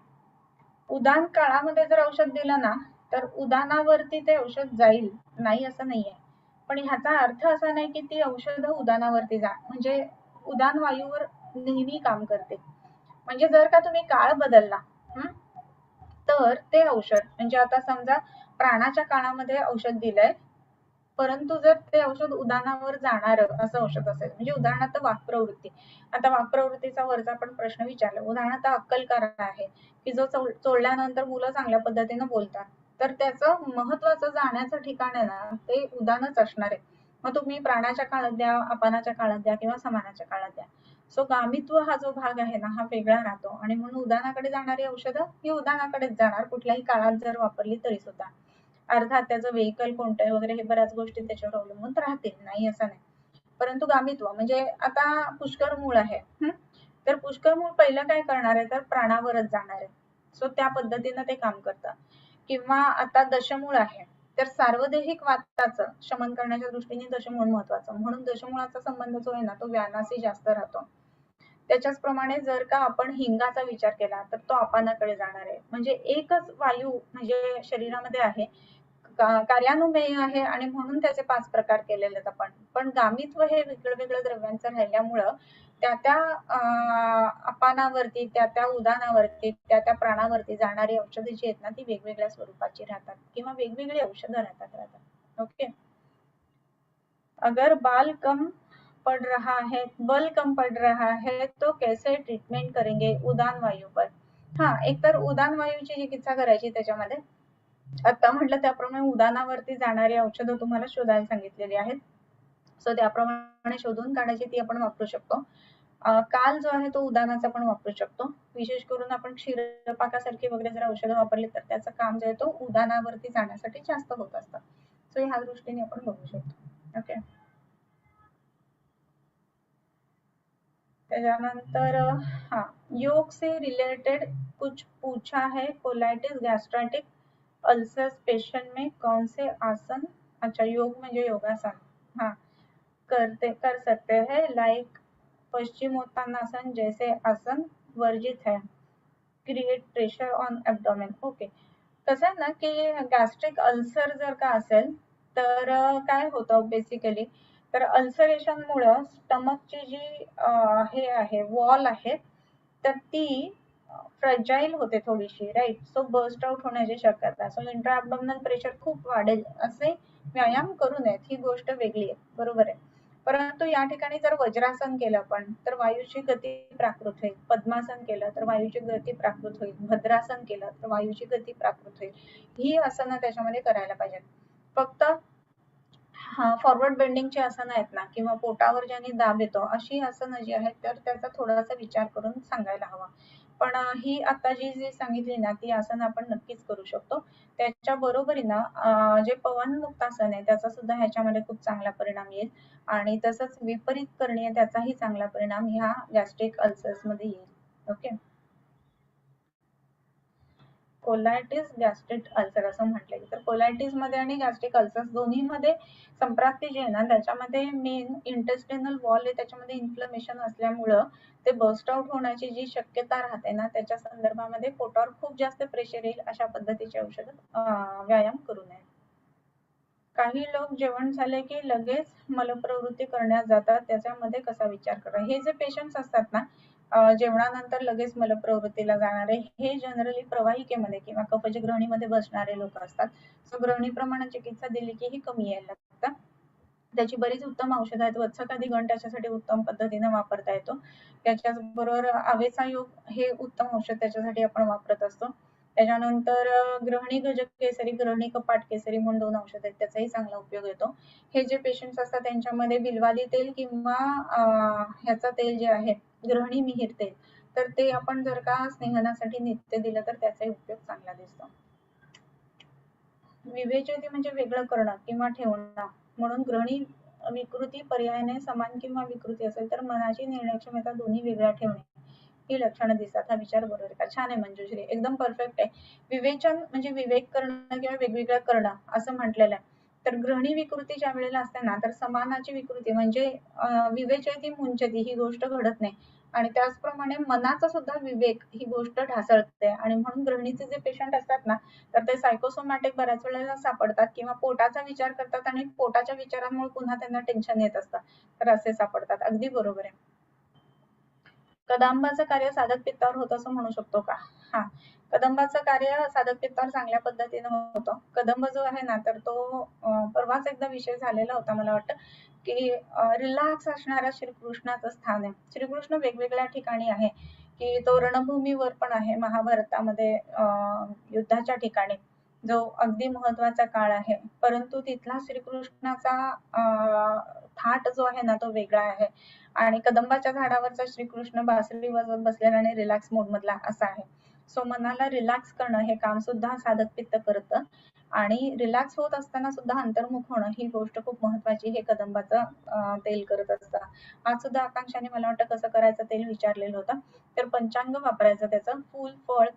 उदान काळामध्ये जर औषध दिलं ना तर उदानावरती ते औषध जाईल, नाही असं नाहीये. पण ह्याचा अर्थ असा नाही की ती औषधं उदानावरती जा म्हणजे उदान वायूवर नेहमी काम करते. म्हणजे जर का तुम्ही काळ बदलला तर ते औषध म्हणजे आता समजा प्राणाच्या काळामध्ये औषध दिलंय, परंतु जर ते औषध उदानावर जाणार असं औषध असेल म्हणजे उदाहरणार्थ वाक्प्रवृत्ती. आता वाक्प्रवृत्तीचा वरचा आपण प्रश्न विचारला. उदाहरणार्थ अक्कलकार आहे की जो चोळल्यानंतर मुलं चांगल्या पद्धतीने बोलतात. तर त्याचं महत्वाचं जाण्याचं ठिकाण आहे ना ते उदानच असणार आहे. मग तुम्ही प्राणाच्या काळात द्या, अपानाच्या काळात द्या किंवा समानाच्या काळात द्या. सो गामित्व हा जो भाग आहे ना हा वेगळा राहतो आणि म्हणून उदानाकडे जाणारी औषधं ही उदानाकडेच जाणार कुठल्याही काळात जर वापरली तरी सुद्धा. अर्थात त्याचं व्हेइकल कोणतं आहे वगैरे हे बऱ्याच गोष्टी त्याच्यावर अवलंबून राहतील, नाही असं नाही. परंतु गामित्व म्हणजे आता पुष्कर मूळ आहे. तर पुष्कर मूळ पहिलं काय करणार आहे तर प्राणावरच जाणार आहे. सो त्या पद्धतीनं ते काम करतं. किंवा आता दशमूळ आहे तर सार्वदेहिक वाताचं शमन करण्याच्या दृष्टीने दशमूळ महत्वाचं. म्हणून दशमूळाचा संबंध जो आहे ना तो व्यानाशी जास्त राहतो. त्याच्याच प्रमाणे जर का आपण हिंगाचा विचार केला तर तो अपानाकडे जाणार आहे. म्हणजे एकच वायू म्हणजे शरीरामध्ये आहे, कार्यानुमेय आहे आणि म्हणून त्याचे 5 प्रकार केलेले आहेत आपण. पण गामित्व हे वेगळ्या द्रव्यांचं राहिल्यामुळं त्या त्या अपानावरती, त्या त्या उदानावरती, त्या त्या प्राणावरती जाणारी औषधे जी आहेत ना ती वेगवेगळ्या स्वरूपाची राहतात किंवा वेगवेगळी औषधं राहतात. ओके. अगर बाल कम पड़ रहा है, बल कम पड़ रहा है तो कैसे ट्रीटमेंट करेंगे उदान वायू पर? हा, एकतर उदान वायूची चिकित्सा करायची त्याच्यामध्ये. आता म्हटलं त्याप्रमाणे उदानावरती जाणारी औषधं तुम्हाला शोधायला सांगितलेली आहेत. सो त्याप्रमाणे शोधून काढायची ती आपण वापरू शकतो. काल जो आहे तो उदानाचा पण वापरू शकतो. विशेष करून आपण क्षीरपाकासारखी वगैरे जर औषधं वापरली तर त्याचं काम जे आहे तो उदानावरती जाण्यासाठी जास्त होत असतं. सो ह्या दृष्टीने आपण बघू शकतो. ओके. त्याच्यानंतर हा, योग से रिलेटेड कुछ पूछा है. कोलाइटिस, गैस्ट्राइटिक अल्सर पेशेंट में कौन से आसन, अच्छा योग म्हणजे योगासन, हाँ कर सकते हैं लाइक पश्चिमोत्तानासन जैसे आसन वर्जित है, create pressure on abdomen. Okay. कसं आहे ना की गॅस्ट्रिक अल्सर जर का असेल तर काय होतं बेसिकली तर अल्सरेशनमुळं स्टमकची जी हे आहे वॉल आहे तर ती फ्रजाईल होते थोडीशी, राईट. सो बर्स्ट आउट होण्याची शक्यता. सो इंट्रा ॲब्डोमिनल प्रेशर खूप वाढेल असे व्यायाम करू नयेत, ही गोष्ट वेगळी आहे, बरोबर आहे. परंतु या ठिकाणी जर वज्रासन केलं आपण तर वायूची गती प्राकृत होईल. पद्मासन केलं तर वायूची गती प्राकृत होईल. भद्रासन केलं तर वायूची गती प्राकृत होईल. ही आसनं त्याच्यामध्ये करायला पाहिजेत. फक्त फॉरवर्ड बेंडिंगची आसनं आहेत ना किंवा पोटावर ज्याने दाब येतो अशी आसनं जी आहेत तर त्याचा थोडासा विचार करून सांगायला हवा. पण ही आता जी सांगितली ना ती आसनं आपण नक्कीच करू शकतो. त्याच्या बरोबरीनं जे पवनमुक्तासन आहे त्याचा सुद्धा ह्याच्यामध्ये खूप चांगला परिणाम येईल आणि तसंच विपरीत करणीय त्याचाही चांगला परिणाम ह्या गॅस्ट्रिक अल्सर्स मध्ये येईल. ओके. कोलायटिस, गॅस्ट्रिक अल्सर असं म्हटलंय. तर कोलायटिस मध्ये आणि गॅस्ट्रिक अल्सर्स दोन्हीमध्ये संप्राप्ती जी आहे ना त्याच्यामध्ये मेन इंटेस्टिनल वॉल आहे त्याच्यामध्ये इन्फ्लमेशन असल्यामुळं ते बर्स्ट आउट होण्याची जी शक्यता राहते ना त्याच्या संदर्भामध्ये पोटावर खूप जास्त प्रेशर येईल अशा पद्धतीचे औषध व्यायाम करू नये. काही लोक जेवण झाले की लगेच मलप्रवृत्ती करण्यास जातात, त्याच्यामध्ये कसा विचार करा. हे जे पेशंट्स असतात ना जेवणानंतर लगेच मलप्रवृत्तीला जाणारे हे जनरली प्रवाहिकेमध्ये किंवा कफज ग्रहणीमध्ये बसणारे लोक असतात. सो ग्रहणीप्रमाणे चिकित्सा दिली की ही कमी यायला लागतात. त्याची बरीच उत्तम औषधं आहेत. वत्सकादी गण त्याच्यासाठी उत्तम पद्धतीने वापरता येतो. त्याच्याबरोबर आवेचा योग हे उत्तम औषध त्याच्यासाठी आपण वापरत असतो. त्याच्यानंतर ग्रहणी गजक केसरी, ग्रहणी कपाट केसरी म्हणून 2 औषध आहेत त्याचाही चांगला उपयोग येतो. हे जे पेशंट्स असतात त्यांच्यामध्ये बिल्वादी तेल किंवा ह्याचं तेल जे आहे ग्रहणी मिहीर तेल तर ते आपण जर का स्नेहनासाठी नित्य दिलं तर त्याचाही उपयोग चांगला दिसतो. विवेचयती म्हणजे वेगळं करणं किंवा ठेवणं, म्हणून ग्रहणी विकृती पर्यायाने समान किंवा विकृती असेल तर मनाची निर्णय क्षमता दोन्ही वेगळ्या ठेवणे ही लक्षणं दिसतात. हा विचार बरोबर आहे का? छान आहे मंजुश्री, एकदम परफेक्ट आहे. विवेचन म्हणजे विवेक करणं किंवा वेगवेगळं करणं असं म्हटलेलं आहे. तर ग्रहणी विकृती ज्या वेळेला असते ना, तर समानाची विकृती म्हणजे विवेचयती मुंचती ही गोष्ट घडत नाही. आणि त्याचप्रमाणे मनाचा सुद्धा विवेक ही गोष्ट ढासळते आणि म्हणून गृहिणीचे जे पेशंट असतात ना, तर ते सायकोसोमॅटिक बऱ्याच वेळेला सापडतात किंवा पोटाचा विचार करतात आणि पोटाच्या विचारांमुळे पुन्हा त्यांना टेन्शन येत असतं, तर असे सापडतात. अगदी बरोबर आहे. कदंबाचं कार्य साधक पित्तावर होतं असं म्हणू शकतो का? हा, कदंबाचं कार्य साधक पित्तावर चांगल्या पद्धतीनं होतं. कदंब जो आहे ना, तर तो परवाच एकदा विषय झालेला होता मला वाटतं, की रिलॅक्स असणाऱ्या श्रीकृष्णाचं स्थान आहे. श्रीकृष्ण वेगवेगळ्या ठिकाणी आहे, की तो रणभूमीवर पण आहे महाभारतामध्ये युद्धाच्या ठिकाणी, जो अगदी महत्वाचा काळ आहे. परंतु तिथला श्रीकृष्णाचा थाट जो आहे ना, तो वेगळा आहे. आणि कदंबाच्या झाडावरचा श्रीकृष्ण बासरी वाजवत बसलेला आणि रिलॅक्स मोड मधला असा आहे. सो मनाला रिलॅक्स करणं हे काम सुद्धा साधक पित्त करतं आणि रिलॅक्स होत असताना सुद्धा अंतर्मुख होणं ही गोष्ट खूप महत्वाची हे कदंबाचं तेल करत असतं. आज सुद्धा आकांक्षाने मला वाटतं कसं करायचं तेल विचारलेलं होतं. तर पंचांग वापरायचं, त्याचं फूल, फळ,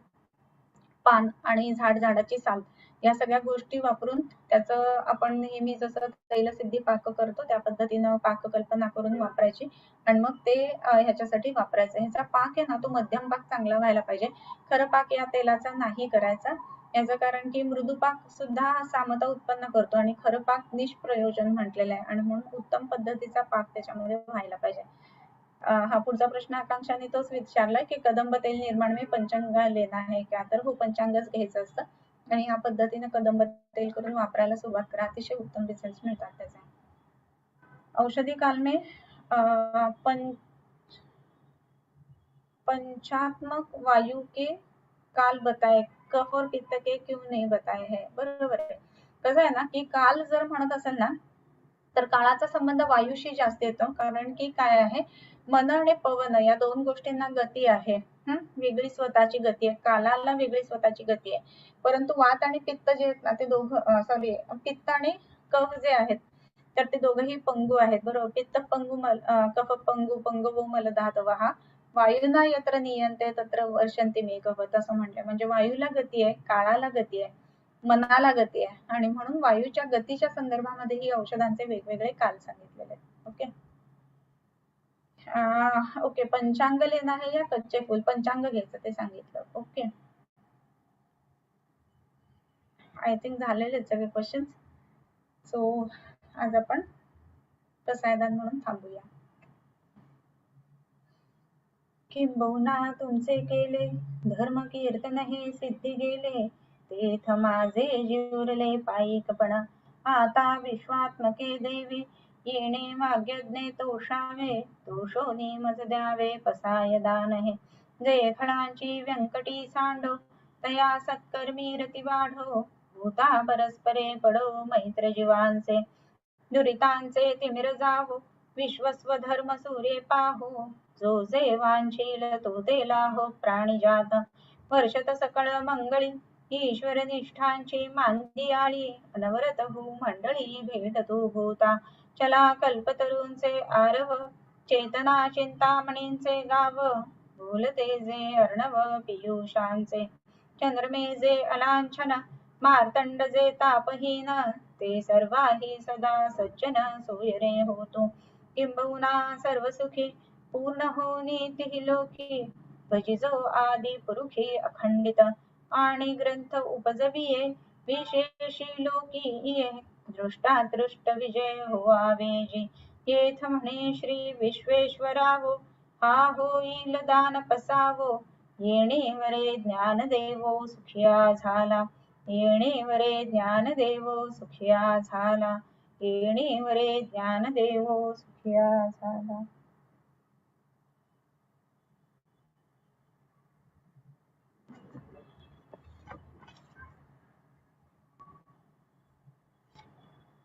पान आणि झाडाची साल या सगळ्या गोष्टी वापरून त्याचं आपण नेहमी जसं तैलसिद्धी पाक करतो त्या पद्धतीनं पाककल्पना करून वापरायची आणि मग ते ह्याच्यासाठी वापरायचं. ह्याचा पाक आहे ना, तो मध्यम पाक चांगला व्हायला पाहिजे. खरं पाक या तेलाचा नाही करायचा. याचं कारण की मृदू पाक सुद्धा सामता उत्पन्न करतो आणि खरं पाक निष्प्रयोजन म्हटलेलं आहे आणि म्हणून उत्तम पद्धतीचा पाक त्याच्यामध्ये व्हायला पाहिजे. हा पुढचा प्रश्न आकांक्षाने तोच विचारलाय की कदंब तेल निर्माण में पंचांग लेना है क्या? तर हो, पंचांगच घ्यायचं असतं आणि या पद्धतीने कदंब तेल करून वापरायला सुरुवात करा. अतिशय उत्तम रिझल्ट मिळतात त्याचे. औषधि काल में पंचात्मक वायु के काल बताए, कफ और पित्त के क्यों नहीं बताए है? बरोबर आहे. कसं आहे ना, की काल जर म्हणत असेल ना, तर काळाचा संबंध वायूशी जास्त येतो. कारण की काय आहे, मन आणि पवन या दोन गोष्टींना गती आहे. वेगळी स्वतःची गती आहे. कालाला वेगळी स्वतःची गती आहे. परंतु वात आणि पित्त जे आहेत ना, ते दोघं सॉरी पित्त आणि कफ जे आहेत, तर ते दोघंही पंगू आहेत. बरोबर. पित्त पंगू कफ पंगू पंगवो मलधातवः वायुना यत्र नियंते तत्र वर्षन्ति मेघवत् असं म्हटलंय. म्हणजे वायूला गती आहे, काळाला गती आहे, मनाला गती आहे आणि म्हणून वायूच्या गतीच्या संदर्भामध्ये ही औषधांचे वेगवेगळे काल सांगितलेले आहेत. ओके. ओके, पंचांग लेना है या कच्चे फूल? पंचांग घ्यायचं ते सांगितलं. ओके, आय थिंक झालेले सगळे क्वेश्चन. सो आज आपण रसायदान म्हणून थांबूया. किंबहुना तुमचे केले धर्म कीर्तन हे सिद्धी गेले, तेथ माझे जिवरले पायिकपण आता विश्वात्मके देवी येणे माग्यज्ञे तोषावे तोषोनी मज द्यावे पसाय दान हे जे खळांची व्यंकटी सांडो तया सत्कर्मी रती वाढो भूता परस्परे पडो मैत्र जीवांचे दुरितांचे तिमिर जावो विश्वस्व धर्म सूर्ये पाहो जो जे वांछील तो ते लाहो प्राणिजात वर्षत सकळ मंगळी ईश्वर निष्ठांची मांदी आळी अनवरत मंडळी भेटतो भूता चला कल्पतरूंचे आरव चेतना चिंतामणींचे गाव बोलते जे अर्णव पियुषांचे चंद्रमे जे अलांछन मार्तंड जे तापहीन ते सर्वाही सदा सज्जन सोयरे होतो किंबहुना सर्व सुखी पूर्ण होनी तिही लोकी भजिजो आदि पुरुषी अखंडित आणि ग्रंथ उपजविये विशेषी लोकी ये दृष्टा दृष्ट विजय होवावे जी येथ म्हणे श्री विश्वेश्वरावो हा होईल दान पसावो येणेवरे ज्ञान देवो सुखिया झाला येणेवरे ज्ञान देवो सुखिया झाला येणेवरे ज्ञान देवो सुखिया झाला.